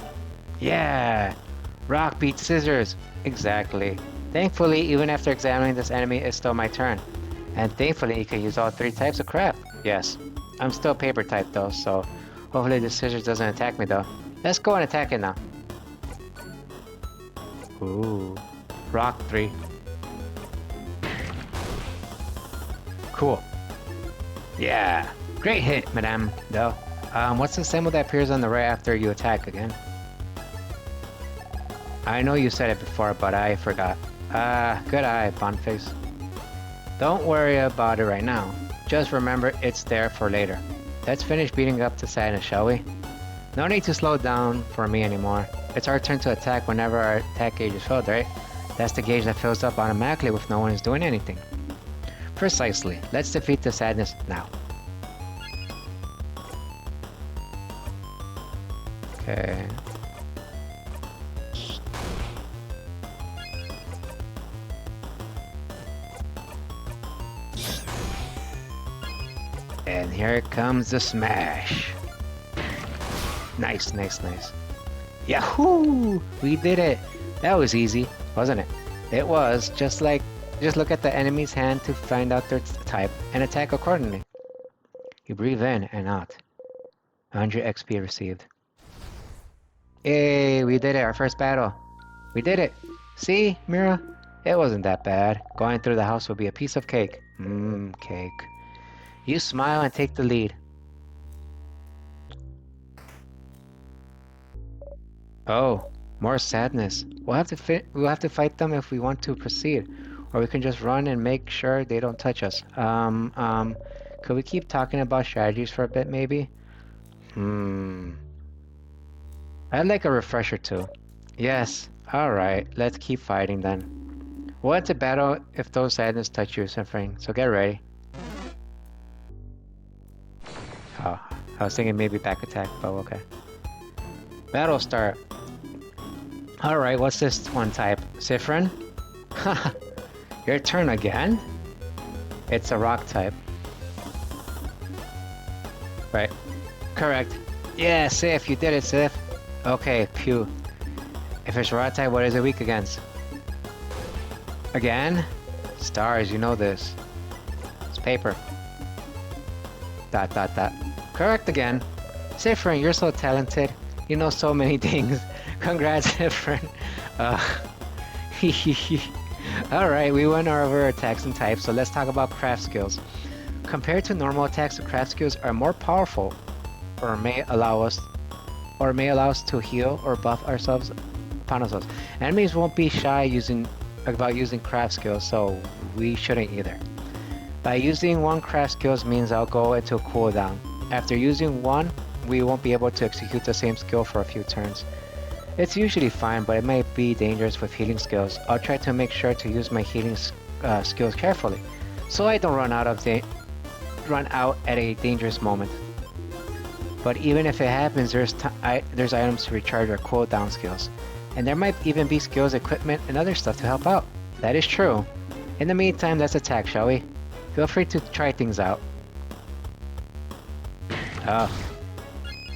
Yeah! Rock beats scissors. Exactly. Thankfully, even after examining this enemy, it's still my turn. And thankfully, you can use all three types of craft. Yes. I'm still paper type though, so hopefully the scissors doesn't attack me though. Let's go and attack it now. Ooh. Rock 3. Cool. Yeah. Great hit, madame, though. What's the symbol that appears on the right after you attack again? I know you said it before, but I forgot. Good eye, Bondface. Don't worry about it right now. Just remember it's there for later. Let's finish beating up the sadness, shall we? No need to slow down for me anymore. It's our turn to attack whenever our attack gauge is filled, right? That's the gauge that fills up automatically if no one is doing anything. Precisely. Let's defeat the sadness now. Okay. And here comes the smash. Nice. Yahoo! We did it! That was easy, wasn't it? It was. Just look at the enemy's hand to find out their type and attack accordingly. You breathe in and out. 100 XP received. Yay, we did it, our first battle. We did it. See, Mira? It wasn't that bad. Going through the house will be a piece of cake. Cake. You smile and take the lead. Oh, more sadness. We'll have to fight them if we want to proceed. Or we can just run and make sure they don't touch us. Could we keep talking about strategies for a bit, maybe? I'd like a refresher too. Yes. Alright, let's keep fighting then. What's a battle if those sadness touch you, suffering? So get ready. Oh, I was thinking maybe back attack, but okay. Battle start. Alright, what's this one type? Siffrin? Haha, your turn again? It's a rock type. Right. Correct. Yeah, Sif, you did it, Sif. Okay, pew. If it's rock type, what is it weak against? Again? Stars, you know this. It's paper. ... Correct again. Siffrin, you're so talented. You know so many things. Congrats, Siffrin. Alright, we went over attacks and types, so let's talk about craft skills. Compared to normal attacks, the craft skills are more powerful, or may allow us to heal or buff ourselves upon ourselves. Enemies won't be shy about using craft skills, so we shouldn't either. By using one craft skills means I'll go into a cooldown. After using one, we won't be able to execute the same skill for a few turns. It's usually fine, but it might be dangerous with healing skills. I'll try to make sure to use my healing skills carefully, so I don't run out at a dangerous moment. But even if it happens, there's items to recharge our cooldown skills. And there might even be skills, equipment, and other stuff to help out. That is true. In the meantime, let's attack, shall we? Feel free to try things out. Oh.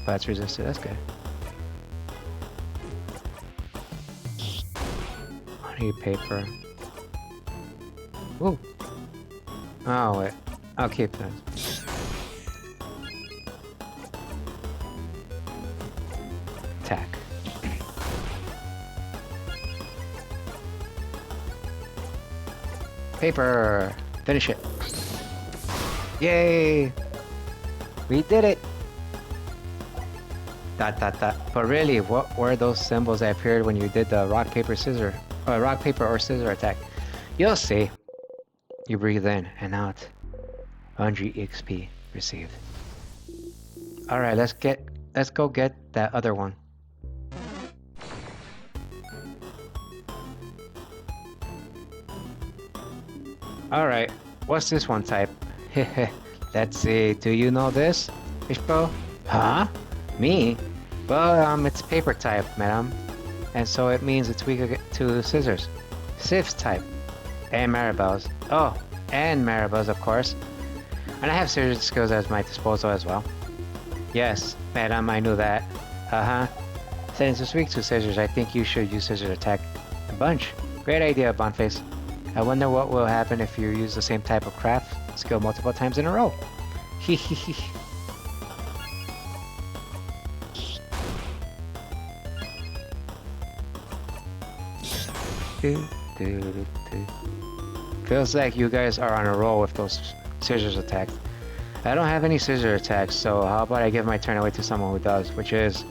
That's resisted, that's good. I need paper. Ooh. Oh, wait. I'll keep that. Attack. Paper! Finish it. Yay! We did it! ... But really, what were those symbols that appeared when you did the rock, paper, or scissor attack? You'll see. You breathe in and out. 100 XP received. Alright, let's go get that other one. Alright, what's this one type? Let's see, do you know this, Ishbo? Huh? Me? Well, it's paper type, madam. And so it means it's weak to scissors. Sif's type. And Maribel's. Oh, and Maribel's, of course. And I have scissors skills at my disposal as well. Yes, madam, I knew that. Uh-huh. Since it's weak to scissors, I think you should use scissors attack a bunch. Great idea, Bonface. I wonder what will happen if you use the same type of craft skill multiple times in a row. Hehehe. Feels like you guys are on a roll with those scissors attacks. I don't have any scissor attacks, so how about I give my turn away to someone who does, which is,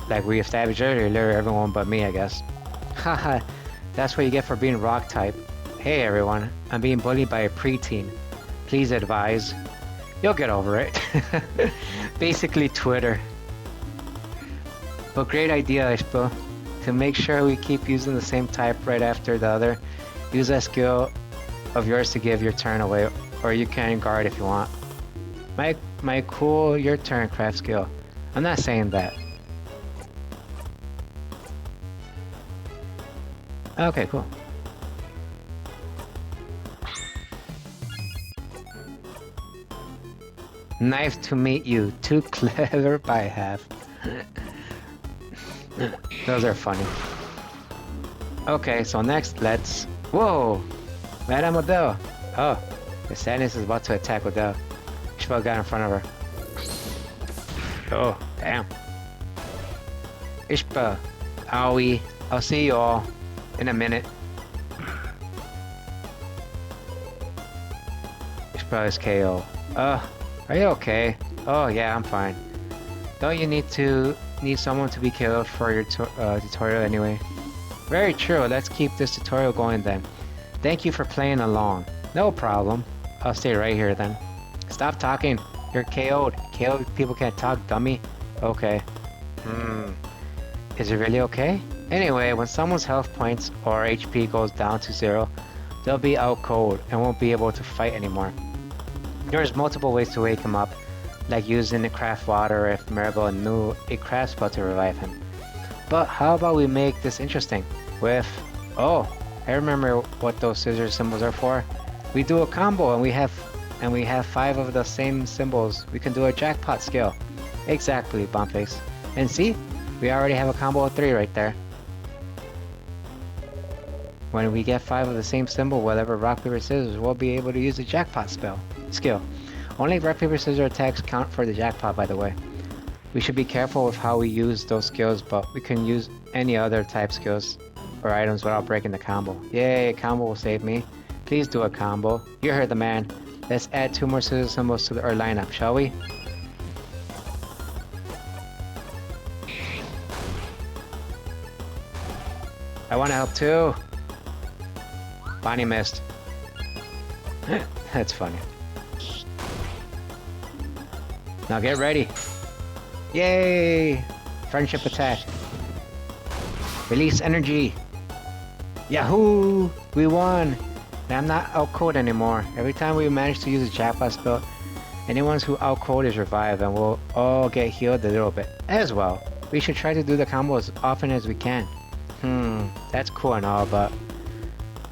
like we established earlier, everyone but me, I guess. Haha, that's what you get for being rock type. Hey everyone, I'm being bullied by a preteen. Please advise. You'll get over it. Basically Twitter. But great idea, Ishpo. To make sure we keep using the same type right after the other, use that skill of yours to give your turn away, or you can guard if you want. My cool your turn craft skill. I'm not saying that. Okay, cool. Nice to meet you. Too clever by half. Those are funny. Okay, so next let's... Whoa! Madame Odell! Oh, the sadness is about to attack Odell. Ishbel got in front of her. Oh, damn. Ishbel, owie. I'll see you all in a minute. Ishbel is KO. Are you okay? Oh yeah, I'm fine. Don't you need someone to be killed for your tutorial anyway? Very true, let's keep this tutorial going then. Thank you for playing along. No problem. I'll stay right here then. Stop talking. You're KO'd. KO'd people can't talk, dummy. Okay. Hmm. Is it really okay? Anyway, when someone's health points or HP goes down to 0, they'll be out cold and won't be able to fight anymore. There's multiple ways to wake him up, like using the craft water if Maribel knew a craft spell to revive him. But how about we make this interesting with... Oh, I remember what those scissors symbols are for. We do a combo and we have 5 of the same symbols. We can do a jackpot skill. Exactly, Bombface. And see? We already have a combo of 3 right there. When we get 5 of the same symbol, whatever rock, paper, scissors, we'll be able to use the jackpot skill. Only rock, paper, scissors attacks count for the jackpot, by the way. We should be careful with how we use those skills, but we can use any other type skills or items without breaking the combo. Yay, a combo will save me. Please do a combo. You heard the man. Let's add 2 more scissor symbols to our lineup, shall we? I want to help too. Bonnie missed. That's funny. Now get ready. Yay! Friendship attack. Release energy. Yahoo! We won! And I'm not out cold anymore. Every time we manage to use a jackpot spell, anyone who out cold is revived and we'll all get healed a little bit as well. We should try to do the combo as often as we can. That's cool and all, but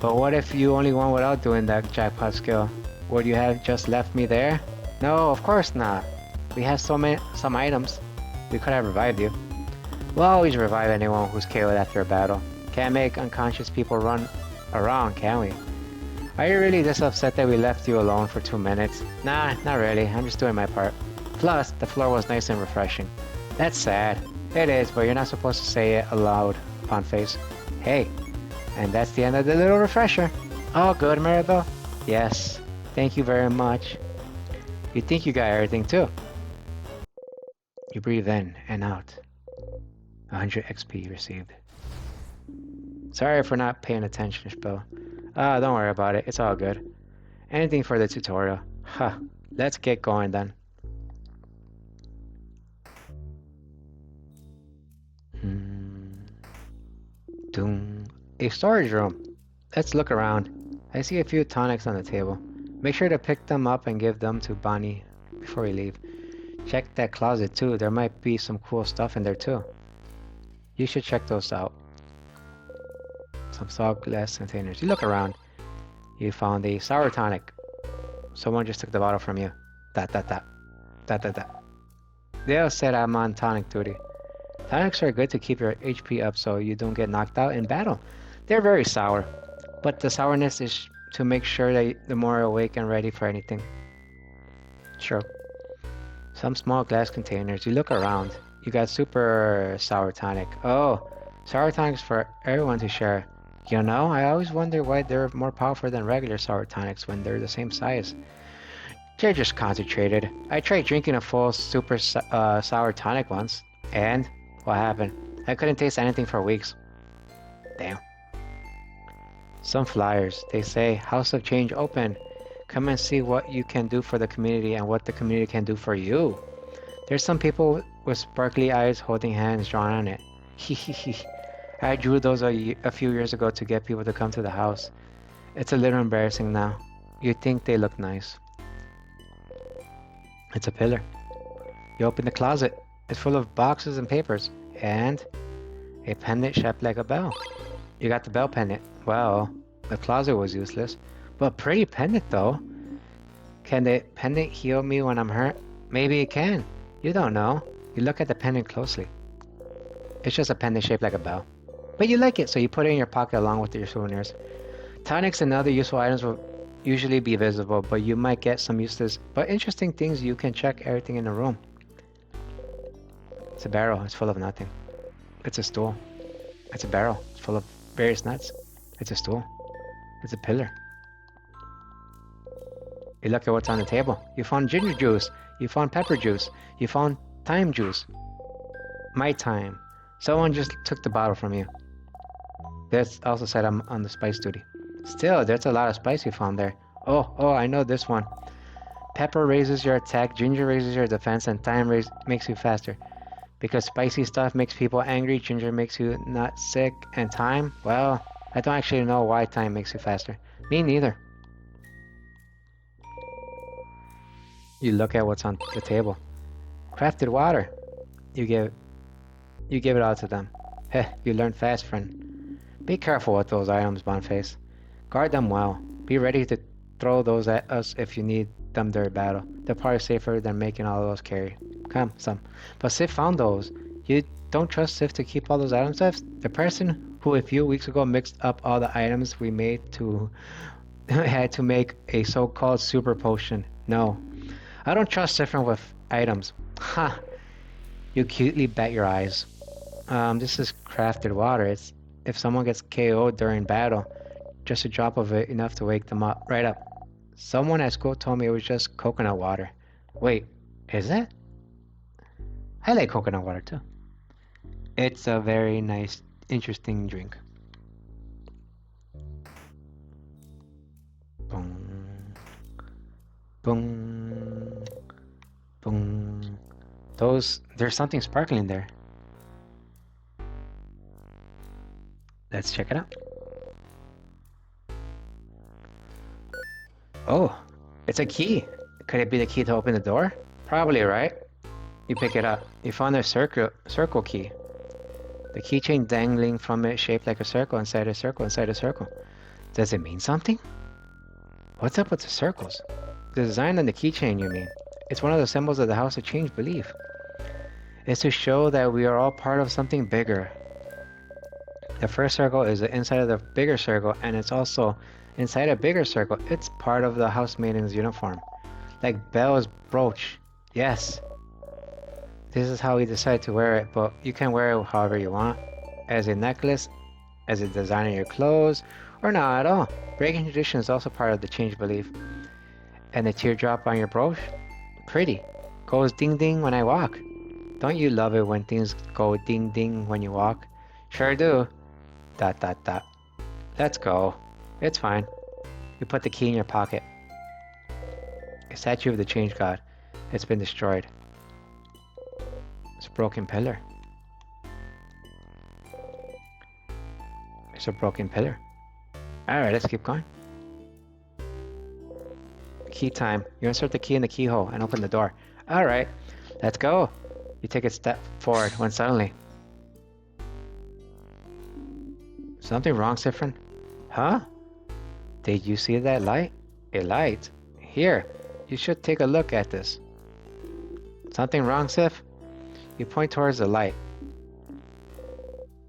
what if you only won without doing that jackpot skill? Would you have just left me there? No, of course not. We have some items. We could have revived you. We'll always revive anyone who's KO'd after a battle. Can't make unconscious people run around, can we? Are you really this upset that we left you alone for 2 minutes? Nah, not really. I'm just doing my part. Plus, the floor was nice and refreshing. That's sad. It is, but you're not supposed to say it aloud, Face. Hey, and that's the end of the little refresher. All good, Maribel? Yes. Thank you very much. You think you got everything too. You breathe in and out. 100 XP received. Sorry for not paying attention, Spill. Don't worry about it. It's all good. Anything for the tutorial. Huh. Let's get going then. A storage room. Let's look around. I see a few tonics on the table. Make sure to pick them up and give them to Bonnie before we leave. Check that closet too. There might be some cool stuff in there too. You should check those out. Some salt glass containers. You look around. You found a sour tonic. Someone just took the bottle from you. Dot. Dale said I'm on tonic duty. Tonics are good to keep your HP up so you don't get knocked out in battle. They're very sour, but the sourness is to make sure that you're more awake and ready for anything. Sure. Some small glass containers. You look around. You got super sour tonic. Oh, sour tonics for everyone to share. You know, I always wonder why they're more powerful than regular sour tonics when they're the same size. They're just concentrated. I tried drinking a full super sour tonic once, and what happened? I couldn't taste anything for weeks. Damn. Some flyers. They say, House of Change open. Come and see what you can do for the community and what the community can do for you. There's some people with sparkly eyes holding hands drawn on it. I drew those a few years ago to get people to come to the house. It's a little embarrassing now. You'd think they look nice. It's a pillar. You open the closet. It's full of boxes and papers. And a pendant shaped like a bell. You got the bell pendant. Well, the closet was useless. But pretty pendant though. Can the pendant heal me when I'm hurt? Maybe it can. You don't know. You look at the pendant closely. It's just a pendant shaped like a bell. But you like it, so you put it in your pocket along with your souvenirs. Tonics and other useful items will usually be visible, but you might get some useless but interesting things. You can check everything in the room. It's a barrel. It's full of nothing. It's a stool. It's a barrel. It's full of various nuts. It's a stool. It's a pillar. You look at what's on the table. You found ginger juice. You found pepper juice. You found thyme juice. My time. Someone just took the bottle from you. This also said I'm on the spice duty. Still, there's a lot of spice you found there. Oh, I know this one. Pepper raises your attack, ginger raises your defense, and makes you faster. Because spicy stuff makes people angry, ginger makes you not sick, and thyme, well, I don't actually know why thyme makes you faster. Me neither. You look at what's on the table. Crafted water. You give it all to them. Heh, you learn fast, friend. Be careful with those items, Boniface. Guard them well. Be ready to throw those at us if you need them during battle. They're probably safer than making all of those carry. Come, some. But Sif found those. You don't trust Sif to keep all those items, Sif? The person who a few weeks ago mixed up all the items we made to had to make a so-called super potion. No. I don't trust Sif with items. Ha! You cutely bat your eyes. This is crafted water. It's if someone gets KO'd during battle, just a drop of it enough to wake them up. Right up. Someone at school told me it was just coconut water. Wait, is it? I like coconut water too. It's a very nice, interesting drink. Boom. Boom. Boom. There's something sparkling there. Let's check it out. Oh, it's a key. Could it be the key to open the door? Probably, right? You pick it up. You found a circle key. The keychain dangling from it shaped like a circle inside a circle inside a circle. Does it mean something? What's up with the circles? The design on the keychain, you mean? It's one of the symbols of the House of Change belief. It's to show that we are all part of something bigger. The first circle is the inside of the bigger circle, and it's also inside a bigger circle. It's part of the housemaiden's uniform. Like Belle's brooch. Yes. This is how we decide to wear it, but you can wear it however you want. As a necklace, as a design on your clothes, or not at all. Breaking tradition is also part of the change belief. And the teardrop on your brooch? Pretty. Goes ding ding when I walk. Don't you love it when things go ding ding when you walk? Sure do. ... Let's go. It's fine. You put the key in your pocket. A statue of the change god. It's been destroyed. It's a broken pillar. It's a broken pillar. Alright, let's keep going. Key time. You insert the key in the keyhole and open the door. Alright, let's go. You take a step forward when suddenly... Something wrong, Sifrin? Huh? Did you see that light? A light? Here, you should take a look at this. Something wrong, Sif? You point towards the light.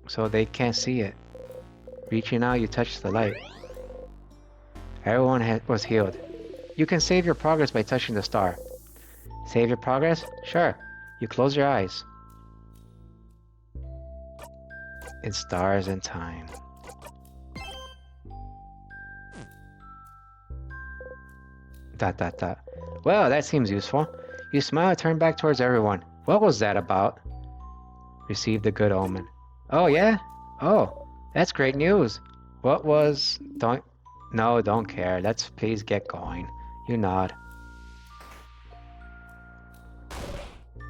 So they can't see it. Reaching out, you touch the light. Everyone was healed. You can save your progress by touching the star. Save your progress? Sure. You close your eyes. It's stars and time. ... Well, that seems useful. You smile and turn back towards everyone. What was that about? Received a good omen. Oh, yeah? Oh, that's great news. What was... Don't care. Let's please get going. You nod.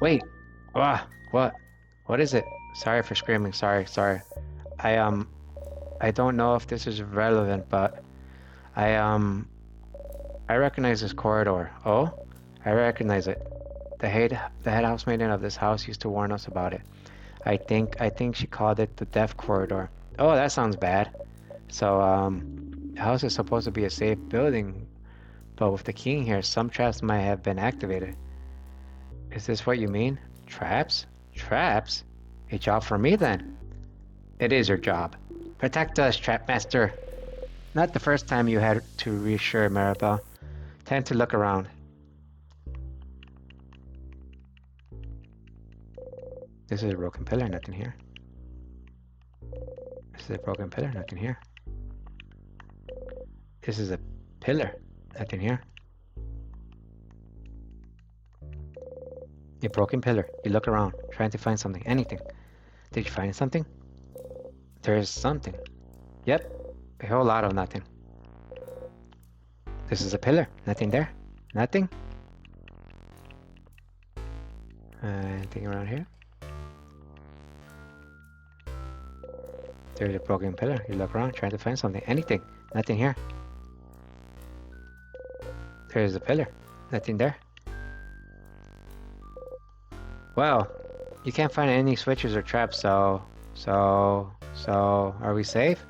Wait. What? What is it? Sorry for screaming. Sorry. I don't know if this is relevant, but I recognize this corridor. Oh? I recognize it. The head housemaiden of this house used to warn us about it. I think she called it the Death Corridor. Oh, that sounds bad. So, the house is supposed to be a safe building, but with the key in here, some traps might have been activated. Is this what you mean? Traps? Traps? A job for me, then? It is your job. Protect us, Trapmaster. Not the first time you had to reassure Maribel. Time to look around. This is a broken pillar, nothing here. This is a broken pillar, nothing here. This is a pillar, nothing here. A broken pillar. You look around, trying to find something, anything. Did you find something? There's something. Yep, a whole lot of nothing. This is a pillar. Nothing there. Nothing. Anything around here? There's a broken pillar. You look around, trying to find something. Anything. Nothing here. There's a pillar. Nothing there. Well, you can't find any switches or traps, so, are we safe?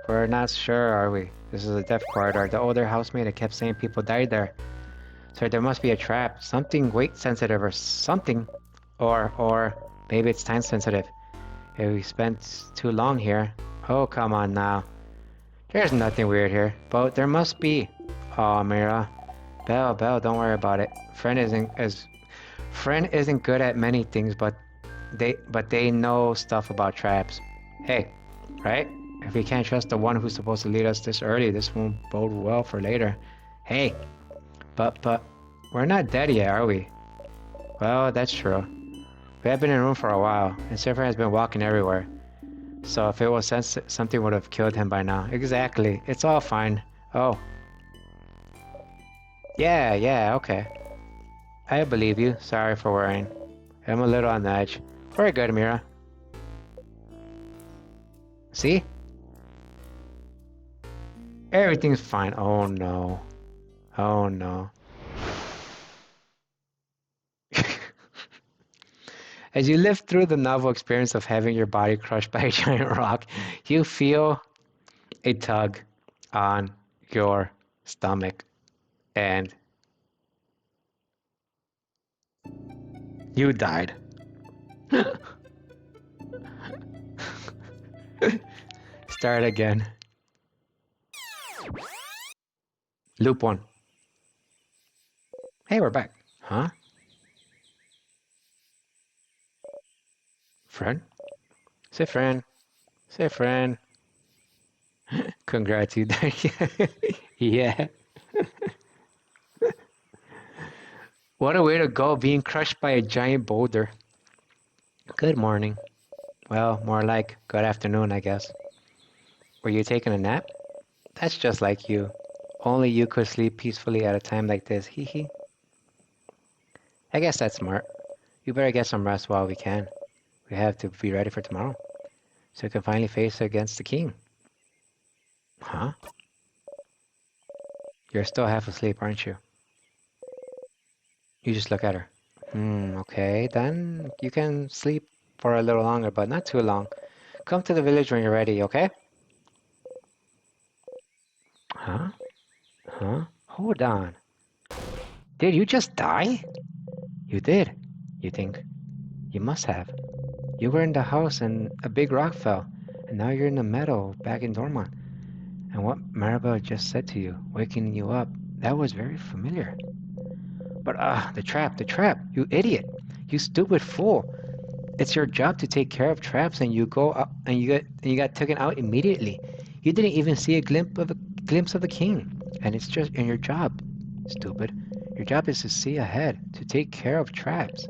We're not sure, are we? This is a death corridor. The older housemate kept saying people died there. So there must be a trap. Something weight sensitive or something. Or maybe it's time sensitive. If we spent too long here. Oh, come on now. There's nothing weird here, but there must be. Oh, Mira. Belle, don't worry about it. Friend isn't good at many things, but they know stuff about traps. Hey, right? If we can't trust the one who's supposed to lead us this early, this won't bode well for later. Hey, but we're not dead yet, are we? Well, that's true. We have been in the room for a while, and Cypher has been walking everywhere. So if it was something would have killed him by now. Exactly. It's all fine. Oh. Yeah, okay. I believe you. Sorry for worrying. I'm a little on the edge. We're good, Mira. See? Everything's fine. Oh no. Oh no. As you live through the novel experience of having your body crushed by a giant rock, you feel a tug on your stomach and you died. Start again. Loop 1. Hey, we're back. Huh? Friend? Say friend. Say friend. Congrats, you died. Yeah. What a way to go, being crushed by a giant boulder. Good morning. Well, more like good afternoon, I guess. Were you taking a nap? That's just like you. Only you could sleep peacefully at a time like this, hee hee. I guess that's smart. You better get some rest while we can. We have to be ready for tomorrow, so we can finally face against the king. Huh? You're still half asleep, aren't you? You just look at her. Okay, then you can sleep for a little longer, but not too long. Come to the village when you're ready, okay? Huh? Huh? Hold on. Did you just die? You did. You think? You must have. You were in the house and a big rock fell, and now you're in the meadow back in Dormont. And what Maribel just said to you, waking you up, that was very familiar. But the trap, you idiot. You stupid fool. It's your job to take care of traps and you go up and you got taken out immediately. You didn't even see a glimpse of the king. And it's just in your job, stupid. Your job is to see ahead, to take care of traps.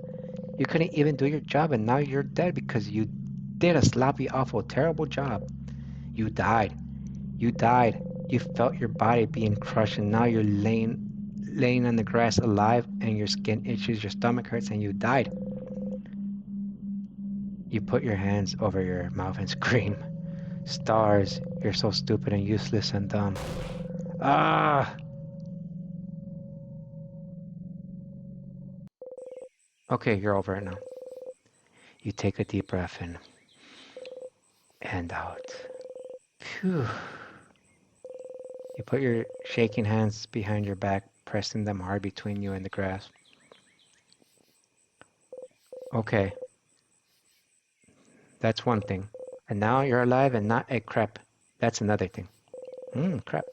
You couldn't even do your job and now you're dead because you did a sloppy, awful, terrible job. You died. You died. You felt your body being crushed and now you're laying on the grass alive and your skin itches, your stomach hurts and you died. You put your hands over your mouth and scream. Stars, you're so stupid and useless and dumb. Ah! Okay, you're over it now. You take a deep breath in and out. Phew. You put your shaking hands behind your back, pressing them hard between you and the grass. Okay, that's one thing. And now you're alive and not a crap. That's another thing. Crap.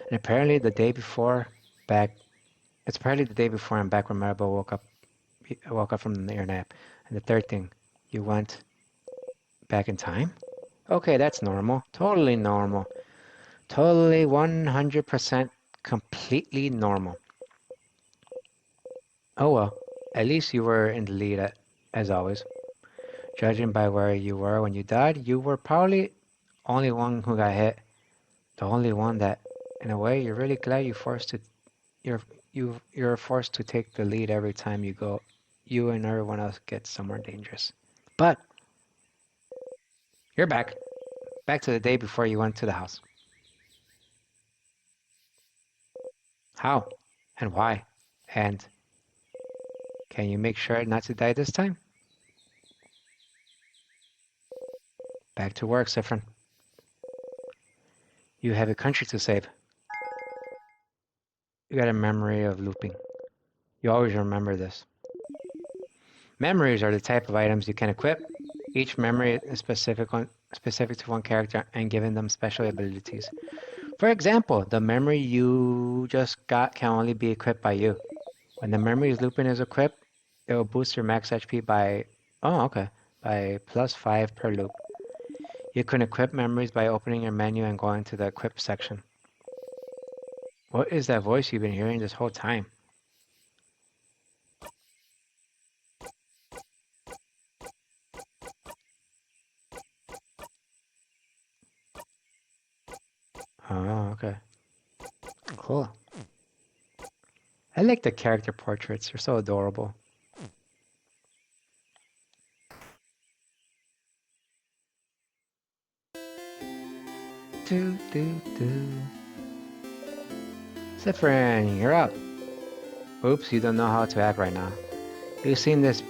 And apparently the day before, it's apparently the day before I'm back when Maribel woke up from the air nap. And the third thing, you went back in time? Okay, that's normal. Totally normal. Totally 100% completely normal. Oh well, at least you were in the lead as always. Judging by where you were when you died, you were probably only one who got hit. The only one that In a way, you're really glad you're you're forced to take the lead every time you go. You and everyone else get somewhere dangerous. But you're back. Back to the day before you went to the house. How? And why? And can you make sure not to die this time? Back to work, Sifrin. You have a country to save. You got a memory of looping. You always remember this. Memories are the type of items you can equip. Each memory is specific to one character and given them special abilities. For example, the memory you just got can only be equipped by you. When the memory's looping is equipped, it will boost your max HP by, oh, okay, by +5 per loop. You can equip memories by opening your menu and going to the equip section. What is that voice you've been hearing this whole time? Oh, okay. Cool. I like the character portraits. They're so adorable. Do, do, do. Zephyrin, you're up. Oops, you don't know how to act right now. You've seen this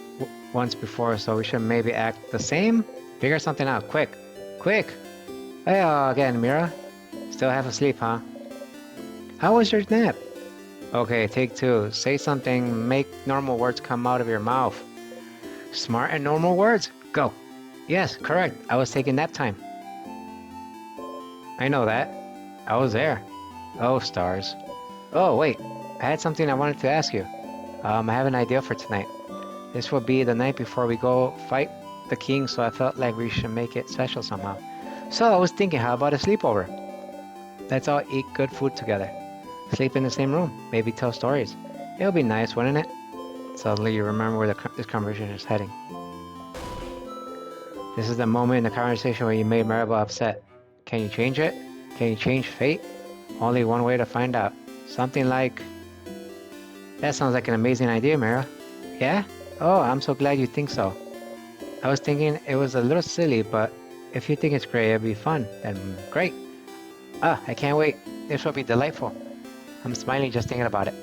once before, so we should maybe act the same? Figure something out, quick. Quick! Hey again, Mira. Still half asleep, huh? How was your nap? Okay, take two. Say something, make normal words come out of your mouth. Smart and normal words? Go. Yes, correct. I was taking nap time. I know that. I was there. Oh, stars. Oh, wait. I had something I wanted to ask you. I have an idea for tonight. This will be the night before we go fight the king, so I felt like we should make it special somehow. So I was thinking, how about a sleepover? Let's all eat good food together. Sleep in the same room. Maybe tell stories. It'll be nice, wouldn't it? Suddenly you remember where this conversation is heading. This is the moment in the conversation where you made Maribel upset. Can you change it? Can you change fate? Only one way to find out. Something like... That sounds like an amazing idea, Mara. Yeah? Oh, I'm so glad you think so. I was thinking it was a little silly, but if you think it's great, it'll be fun, then great. Ah, I can't wait. This will be delightful. I'm smiling just thinking about it. ...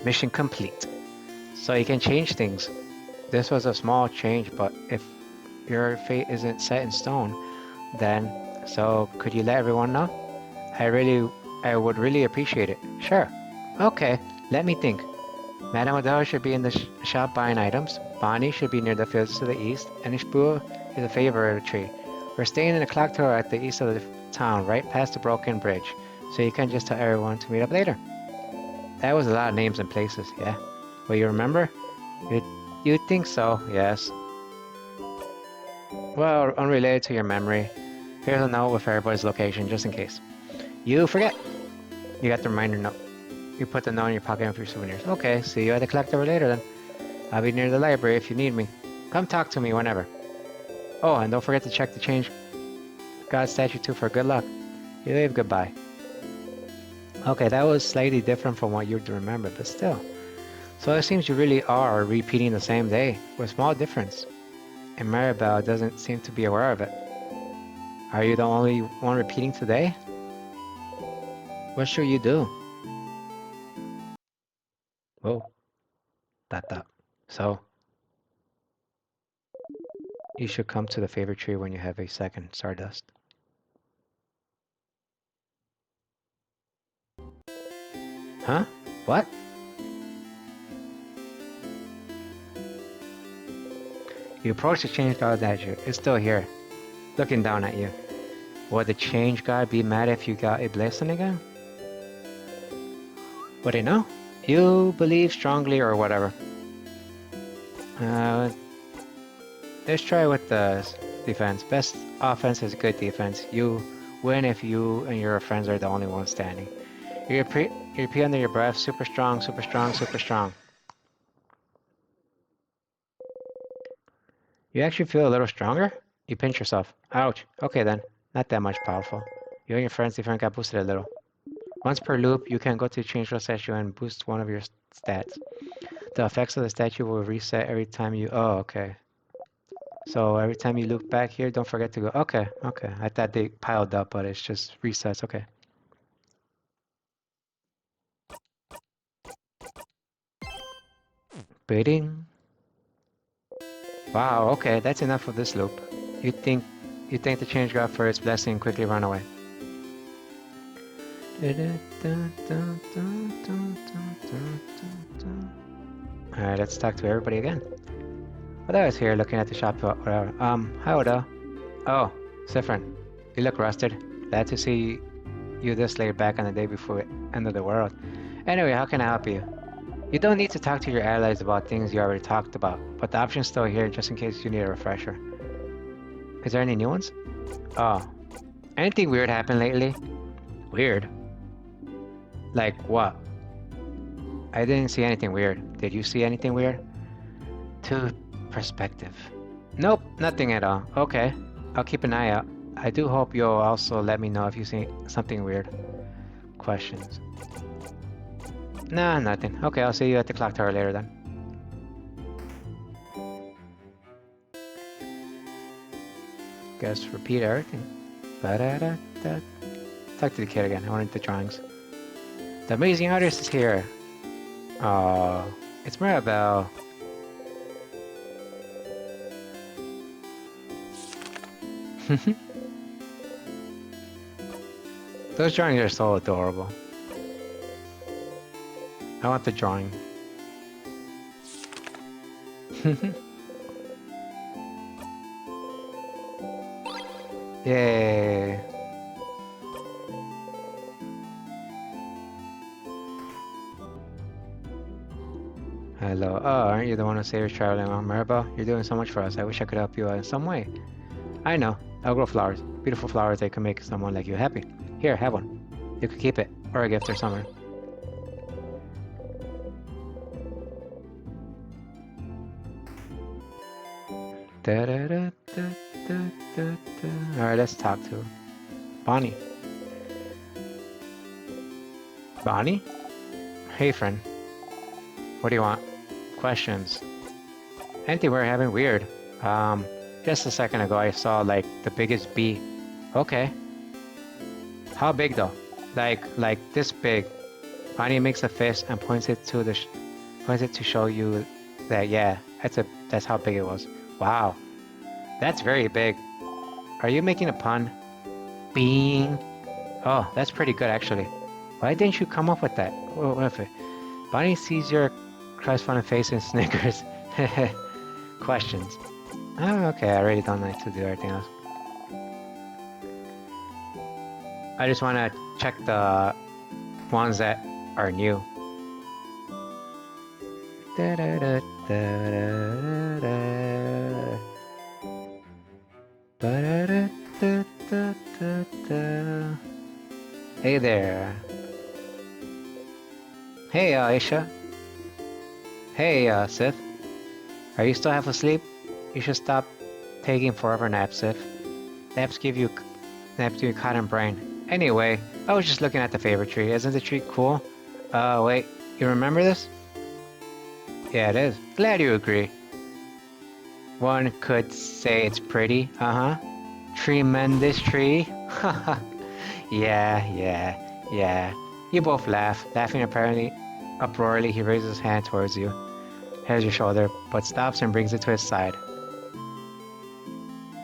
Mission complete. So you can change things. This was a small change, but if your fate isn't set in stone, then so could you let everyone know? I would really appreciate it. Sure. Okay, let me think. Madame Adele should be in the shop buying items. Bonnie should be near the fields to the east, and Ishbua is a favorite tree. We're staying in a clock tower at the east of the town, right past the broken bridge, so you can just tell everyone to meet up later. That was a lot of names and places, yeah? Well, you remember? You think so, yes. Well, unrelated to your memory. Here's a note with everybody's location, just in case. You forget. You got the reminder note. You put the note in your pocket for your souvenirs. Okay, see you at the clock tower later then. I'll be near the library if you need me. Come talk to me whenever. Oh, and don't forget to check the change God statue too for good luck. You wave goodbye. Okay, that was slightly different from what you'd remember, but still. So it seems you really are repeating the same day, with small difference. And Maribel doesn't seem to be aware of it. Are you the only one repeating today? What should you do? Whoa, that. So, you should come to the favorite tree when you have a second, Stardust. Huh? What? You approach the change god statue. It's still here, looking down at you. Would the change god be mad if you got a blessing again? Would it know? You believe strongly or whatever. Uh, let's try with the defense. Best offense is good defense. You win if you and your friends are the only ones standing. You repeat under your breath, super strong, super strong, super strong. You actually feel a little stronger? You pinch yourself. Ouch. Okay then. Not that much powerful. You and your friends different got boosted a little. Once per loop, you can go to change your statue and boost one of your stats. The effects of the statue will reset every time you... Oh, okay. So every time you loop back here, don't forget to go... Okay, okay. I thought they piled up, but it's just resets. Okay. Bidding. Wow, okay. That's enough of this loop. You think... You thank the change god for its blessing and quickly run away. Alright, let's talk to everybody again. Oda is here looking at the shop, whatever. Hi Oda. Oh, Sifrin. You look rusted. Glad to see you this late back on the day before the end of the world. Anyway, how can I help you? You don't need to talk to your allies about things you already talked about, but the option's still here just in case you need a refresher. Is there any new ones? Oh. Anything weird happened lately? Weird? Like what? I didn't see anything weird. Did you see anything weird? To perspective. Nope, nothing at all. Okay, I'll keep an eye out. I do hope you'll also let me know if you see something weird. Questions? Nah, nothing. Okay, I'll see you at the clock tower later then. Guess repeat everything. Ba-da-da-da. Talk to the kid again. I wanted the drawings. The amazing artist is here. Oh, it's Maribel. Those drawings are so adorable. I want the drawing. Yay. Hello. Oh, aren't you the one who saves traveling on Maribel? You're doing so much for us. I wish I could help you out in some way. I know. I'll grow flowers. Beautiful flowers that can make someone like you happy. Here, have one. You could keep it, or a gift or something. Alright, let's talk to Bonnie. Bonnie? Hey, friend. What do you want? Questions. Anything we're having weird. Just a second ago I saw like the biggest bee. Okay. How big though? Like this big. Bonnie makes a fist and points it to show you that yeah, that's how big it was. Wow. That's very big. Are you making a pun? Being. Oh, that's pretty good actually. Why didn't you come up with that? What if it? Bonnie sees your crestfallen face and snickers. Questions. Oh, okay, I really don't like to do everything else. I just want to check the ones that are new. Hey there. Hey, Aisha. Hey, Sith. Are you still half asleep? You should stop taking forever naps, Sith. Naps give you cotton brain. Anyway, I was just looking at the favorite tree. Isn't the tree cool? Wait. You remember this? Yeah, it is. Glad you agree. One could say it's pretty. Uh-huh. Tremendous tree. Haha. Yeah. You both laugh. Laughing apparently uproariously, he raises his hand towards you. Here's your shoulder, but stops and brings it to his side.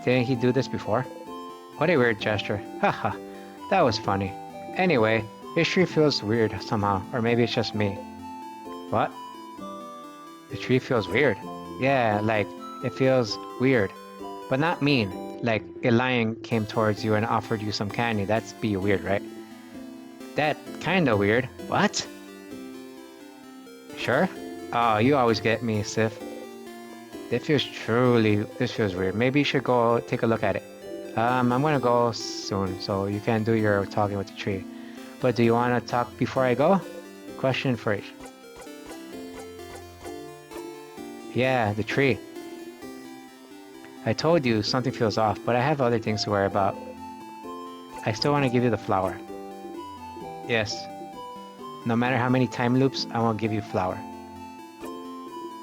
Didn't he do this before? What a weird gesture. Haha. That was funny. Anyway, this tree feels weird somehow, or maybe it's just me. What? The tree feels weird. Yeah, like, it feels weird. But not mean. Like, a lion came towards you and offered you some candy. That's be weird, right? That kinda weird. What? Sure? Oh, you always get me, Sif. This feels weird. Maybe you should go take a look at it. I'm gonna go soon, so you can do your talking with the tree. But do you want to talk before I go? Question for each. Yeah, the tree. I told you something feels off, but I have other things to worry about. I still want to give you the flower. Yes. No matter how many time loops, I won't give you flower.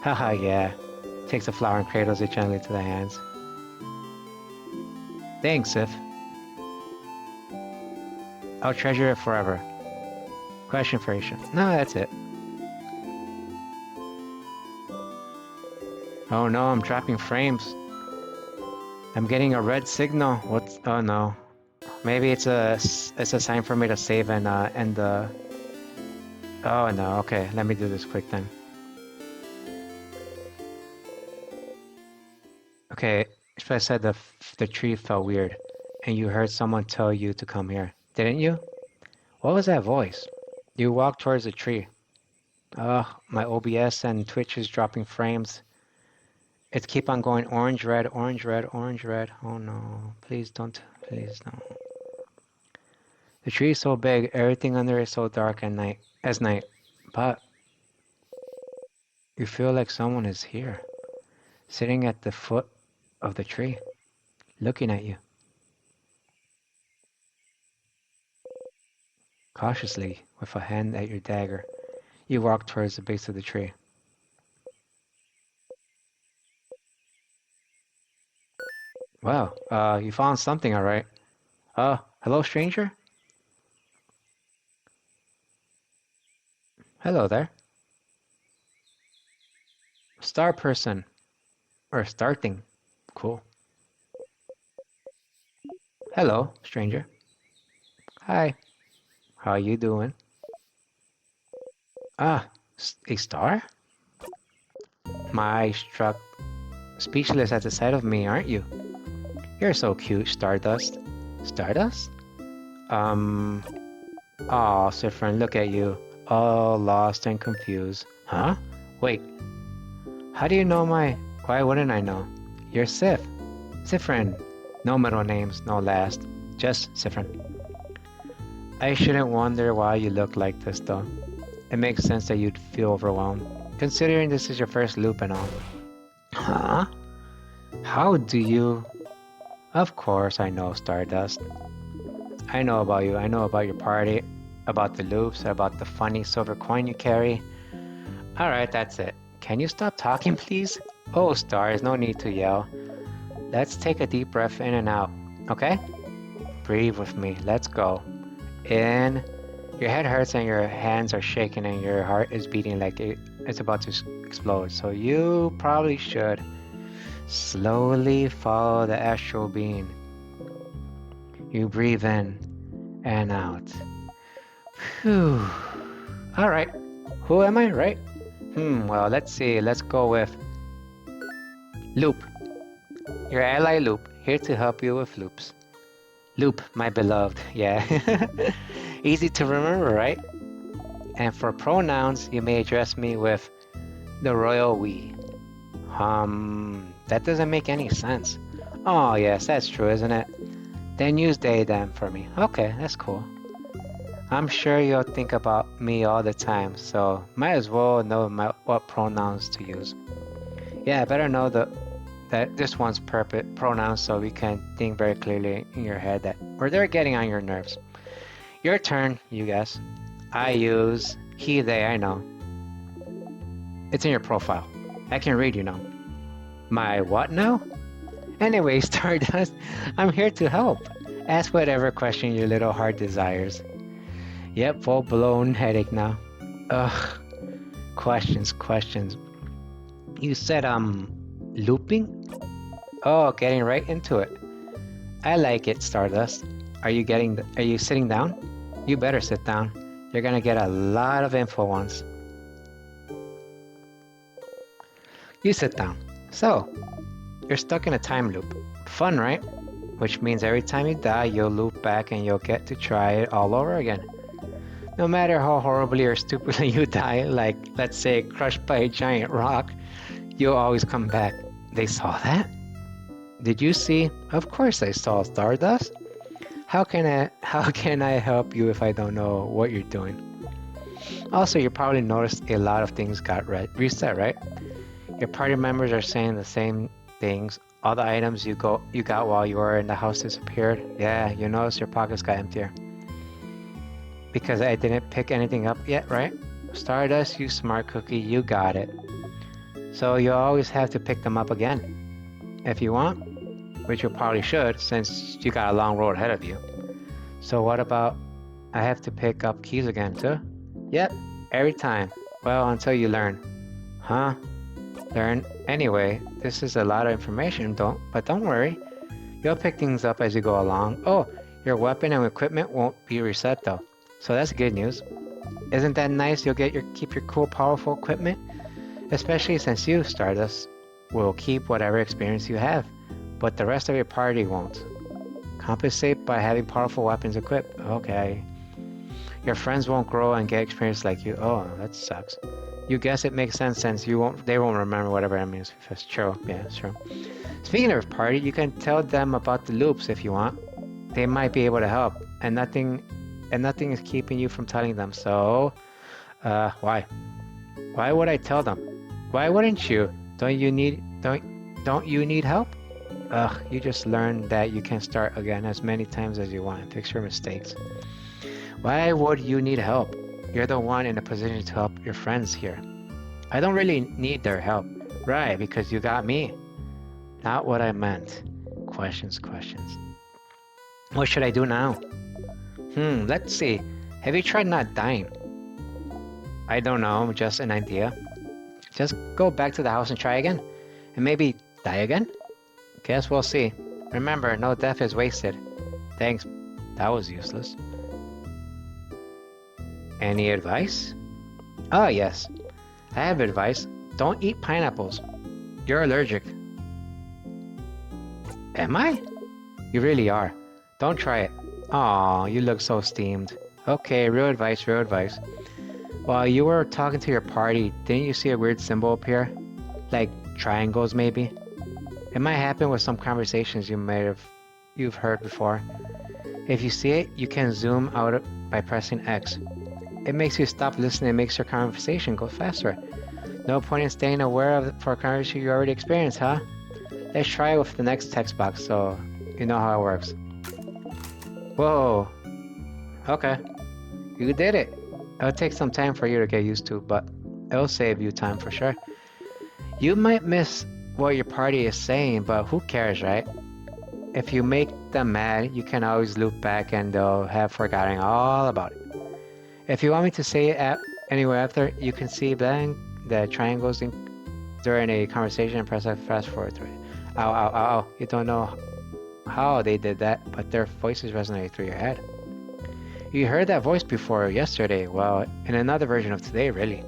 Haha, yeah. Takes the flower and cradles it gently to the hands. Thanks, Sif. I'll treasure it forever. Question for Aisha. No, that's it. Oh no, I'm dropping frames. I'm getting a red signal. What's... Oh no. Maybe it's a sign for me to save and end the... Oh no, okay. Let me do this quick then. Okay, I said the tree felt weird, and you heard someone tell you to come here, didn't you? What was that voice? You walked towards the tree. Ugh, my OBS and Twitch is dropping frames. It's keep on going orange, red, orange, red, orange, red. Oh no, please don't, please no. The tree is so big, everything under it is so dark at night, as night. But you feel like someone is here, sitting at the foot of the tree, looking at you. Cautiously, with a hand at your dagger, you walk towards the base of the tree. Wow, you found something, all right. Hello, stranger? Hello there. Star person. Or starting. Cool. Hello, stranger. Hi. How you doing? Ah, a star? My eyes struck speechless at the sight of me, aren't you? You're so cute, Stardust. Stardust? Aw, Sifrin, look at you. All lost and confused. Huh? Wait. How do you know my... Why wouldn't I know? You're Sif. Sifrin. No middle names, no last. Just Sifrin. I shouldn't wonder why you look like this, though. It makes sense that you'd feel overwhelmed, considering this is your first loop and all. Huh? How do you... Of course I know, Stardust. I know about you. I know about your party, about the loops, about the funny silver coin you carry. Alright, that's it. Can you stop talking, please? Oh, stars, no need to yell. Let's take a deep breath in and out, okay? Breathe with me. Let's go. In. Your head hurts and your hands are shaking and your heart is beating like it's about to explode. So you probably should slowly follow the astral being. You breathe in and out. Phew. All right. Who am I, right? Well, let's see. Let's go with Loop. Your ally Loop, here to help you with loops. Loop, my beloved. Yeah. Easy to remember, right? And for pronouns, you may address me with the royal we. That doesn't make any sense. Oh, yes, that's true, isn't it? Then use they, them for me. Okay, that's cool. I'm sure you'll think about me all the time, so might as well know what pronouns to use. Yeah, I better know that this one's perfect pronouns so we can think very clearly in your head that or they're getting on your nerves. Your turn, you guess. I use he, they, I know. It's in your profile. I can read, you know. My what now? Anyway, Stardust, I'm here to help. Ask whatever question your little heart desires. Yep, full-blown headache now. Ugh. Questions. You said, looping? Oh, getting right into it. I like it, Stardust. Are you sitting down? You better sit down. You're gonna get a lot of info once. You sit down. So, you're stuck in a time loop. Fun, right? Which means every time you die, you'll loop back and you'll get to try it all over again. No matter how horribly or stupidly you die, like, let's say, crushed by a giant rock, you'll always come back. They saw that? Did you see? Of course I saw, Stardust. How can I help you if I don't know what you're doing? Also, you probably noticed a lot of things got reset, right? Your party members are saying the same things All the items you got while you were in the house disappeared. Yeah, you notice your pockets got emptier. Because I didn't pick anything up yet, right? Stardust, you smart cookie, you got it. So you always have to pick them up again. If you want, which you probably should since you got a long road ahead of you. So what about I have to pick up keys again too? Yep, every time. Well, until you learn. Huh? Learn? Anyway, this is a lot of information, but don't worry. You'll pick things up as you go along. Oh, your weapon and equipment won't be reset though. So that's good news. Isn't that nice? You'll keep your cool, powerful equipment, especially since you, Stardust, will keep whatever experience you have, but the rest of your party won't. Compensate by having powerful weapons equipped. Okay. Your friends won't grow and get experience like you. Oh, that sucks. You guess it makes sense since they won't remember whatever that means. That's true. Yeah, that's true. Speaking of party, you can tell them about the loops if you want. They might be able to help, and nothing is keeping you from telling them. So, why? Why would I tell them? Why wouldn't you? Don't you need help? Ugh, you just learned that you can start again as many times as you want and fix your mistakes. Why would you need help? You're the one in a position to help your friends here. I don't really need their help. Right, because you got me. Not what I meant. Questions. What should I do now? Let's see. Have you tried not dying? I don't know, just an idea. Just go back to the house and try again. And maybe die again? Guess we'll see. Remember, no death is wasted. Thanks. That was useless. Any advice? Oh, yes. I have advice. Don't eat pineapples. You're allergic. Am I? You really are. Don't try it. Aw, you look so steamed. Okay, real advice. While you were talking to your party, didn't you see a weird symbol appear? Like triangles, maybe? It might happen with some conversations you've heard before. If you see it, you can zoom out by pressing X. It makes you stop listening and makes your conversation go faster. No point in staying aware of it for a conversation you already experienced, huh? Let's try it with the next text box so you know how it works. Whoa. Okay. You did it. It'll take some time for you to get used to, but it'll save you time for sure. You might miss what your party is saying, but who cares, right? If you make them mad, you can always loop back and they'll have forgotten all about it. If you want me to say it anywhere after, you can see the triangles during a conversation and press fast forward through it. Ow. You don't know how they did that, but their voices resonate through your head. You heard that voice before yesterday, well, in another version of today, really.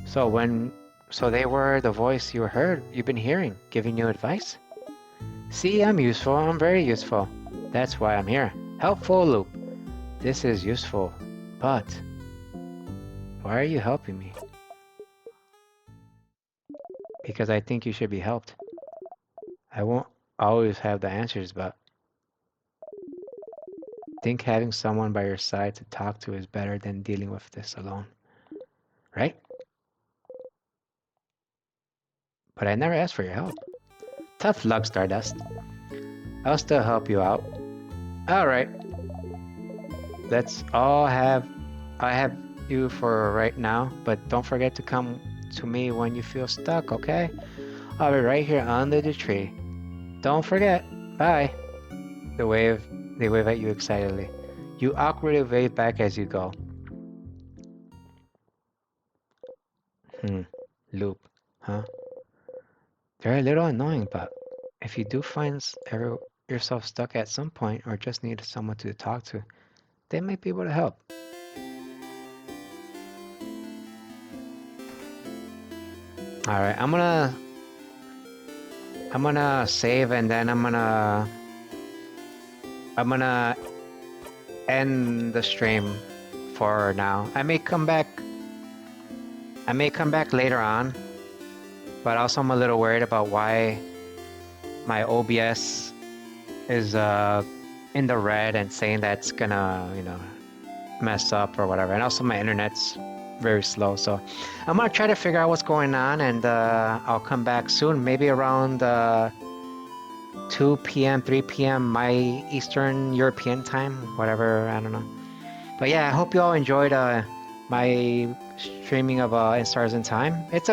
So they were the voice you've been hearing, giving you advice? See, I'm useful, I'm very useful. That's why I'm here. Helpful loop. This is useful, but why are you helping me? Because I think you should be helped. I won't always have the answers, but I think having someone by your side to talk to is better than dealing with this alone. Right? But I never asked for your help. Tough luck, Stardust. I'll still help you out. Alright. I have you for right now, but don't forget to come to me when you feel stuck, okay? I'll be right here under the tree. Don't forget. Bye. They wave at you excitedly. You awkwardly wave back as you go. Loop, huh? They're a little annoying, but if you do find yourself stuck at some point or just need someone to talk to, they might be able to help. Alright, I'm gonna save and then I'm gonna end the stream for now. I may come back later on, but also I'm a little worried about why my OBS is in the red and saying that's gonna, mess up or whatever. And also my internet's very slow. So I'm gonna try to figure out what's going on, and I'll come back soon, maybe around 2 p.m., 3 p.m. my Eastern European time, whatever, I don't know. But yeah, I hope you all enjoyed my streaming of In Stars in Time. It's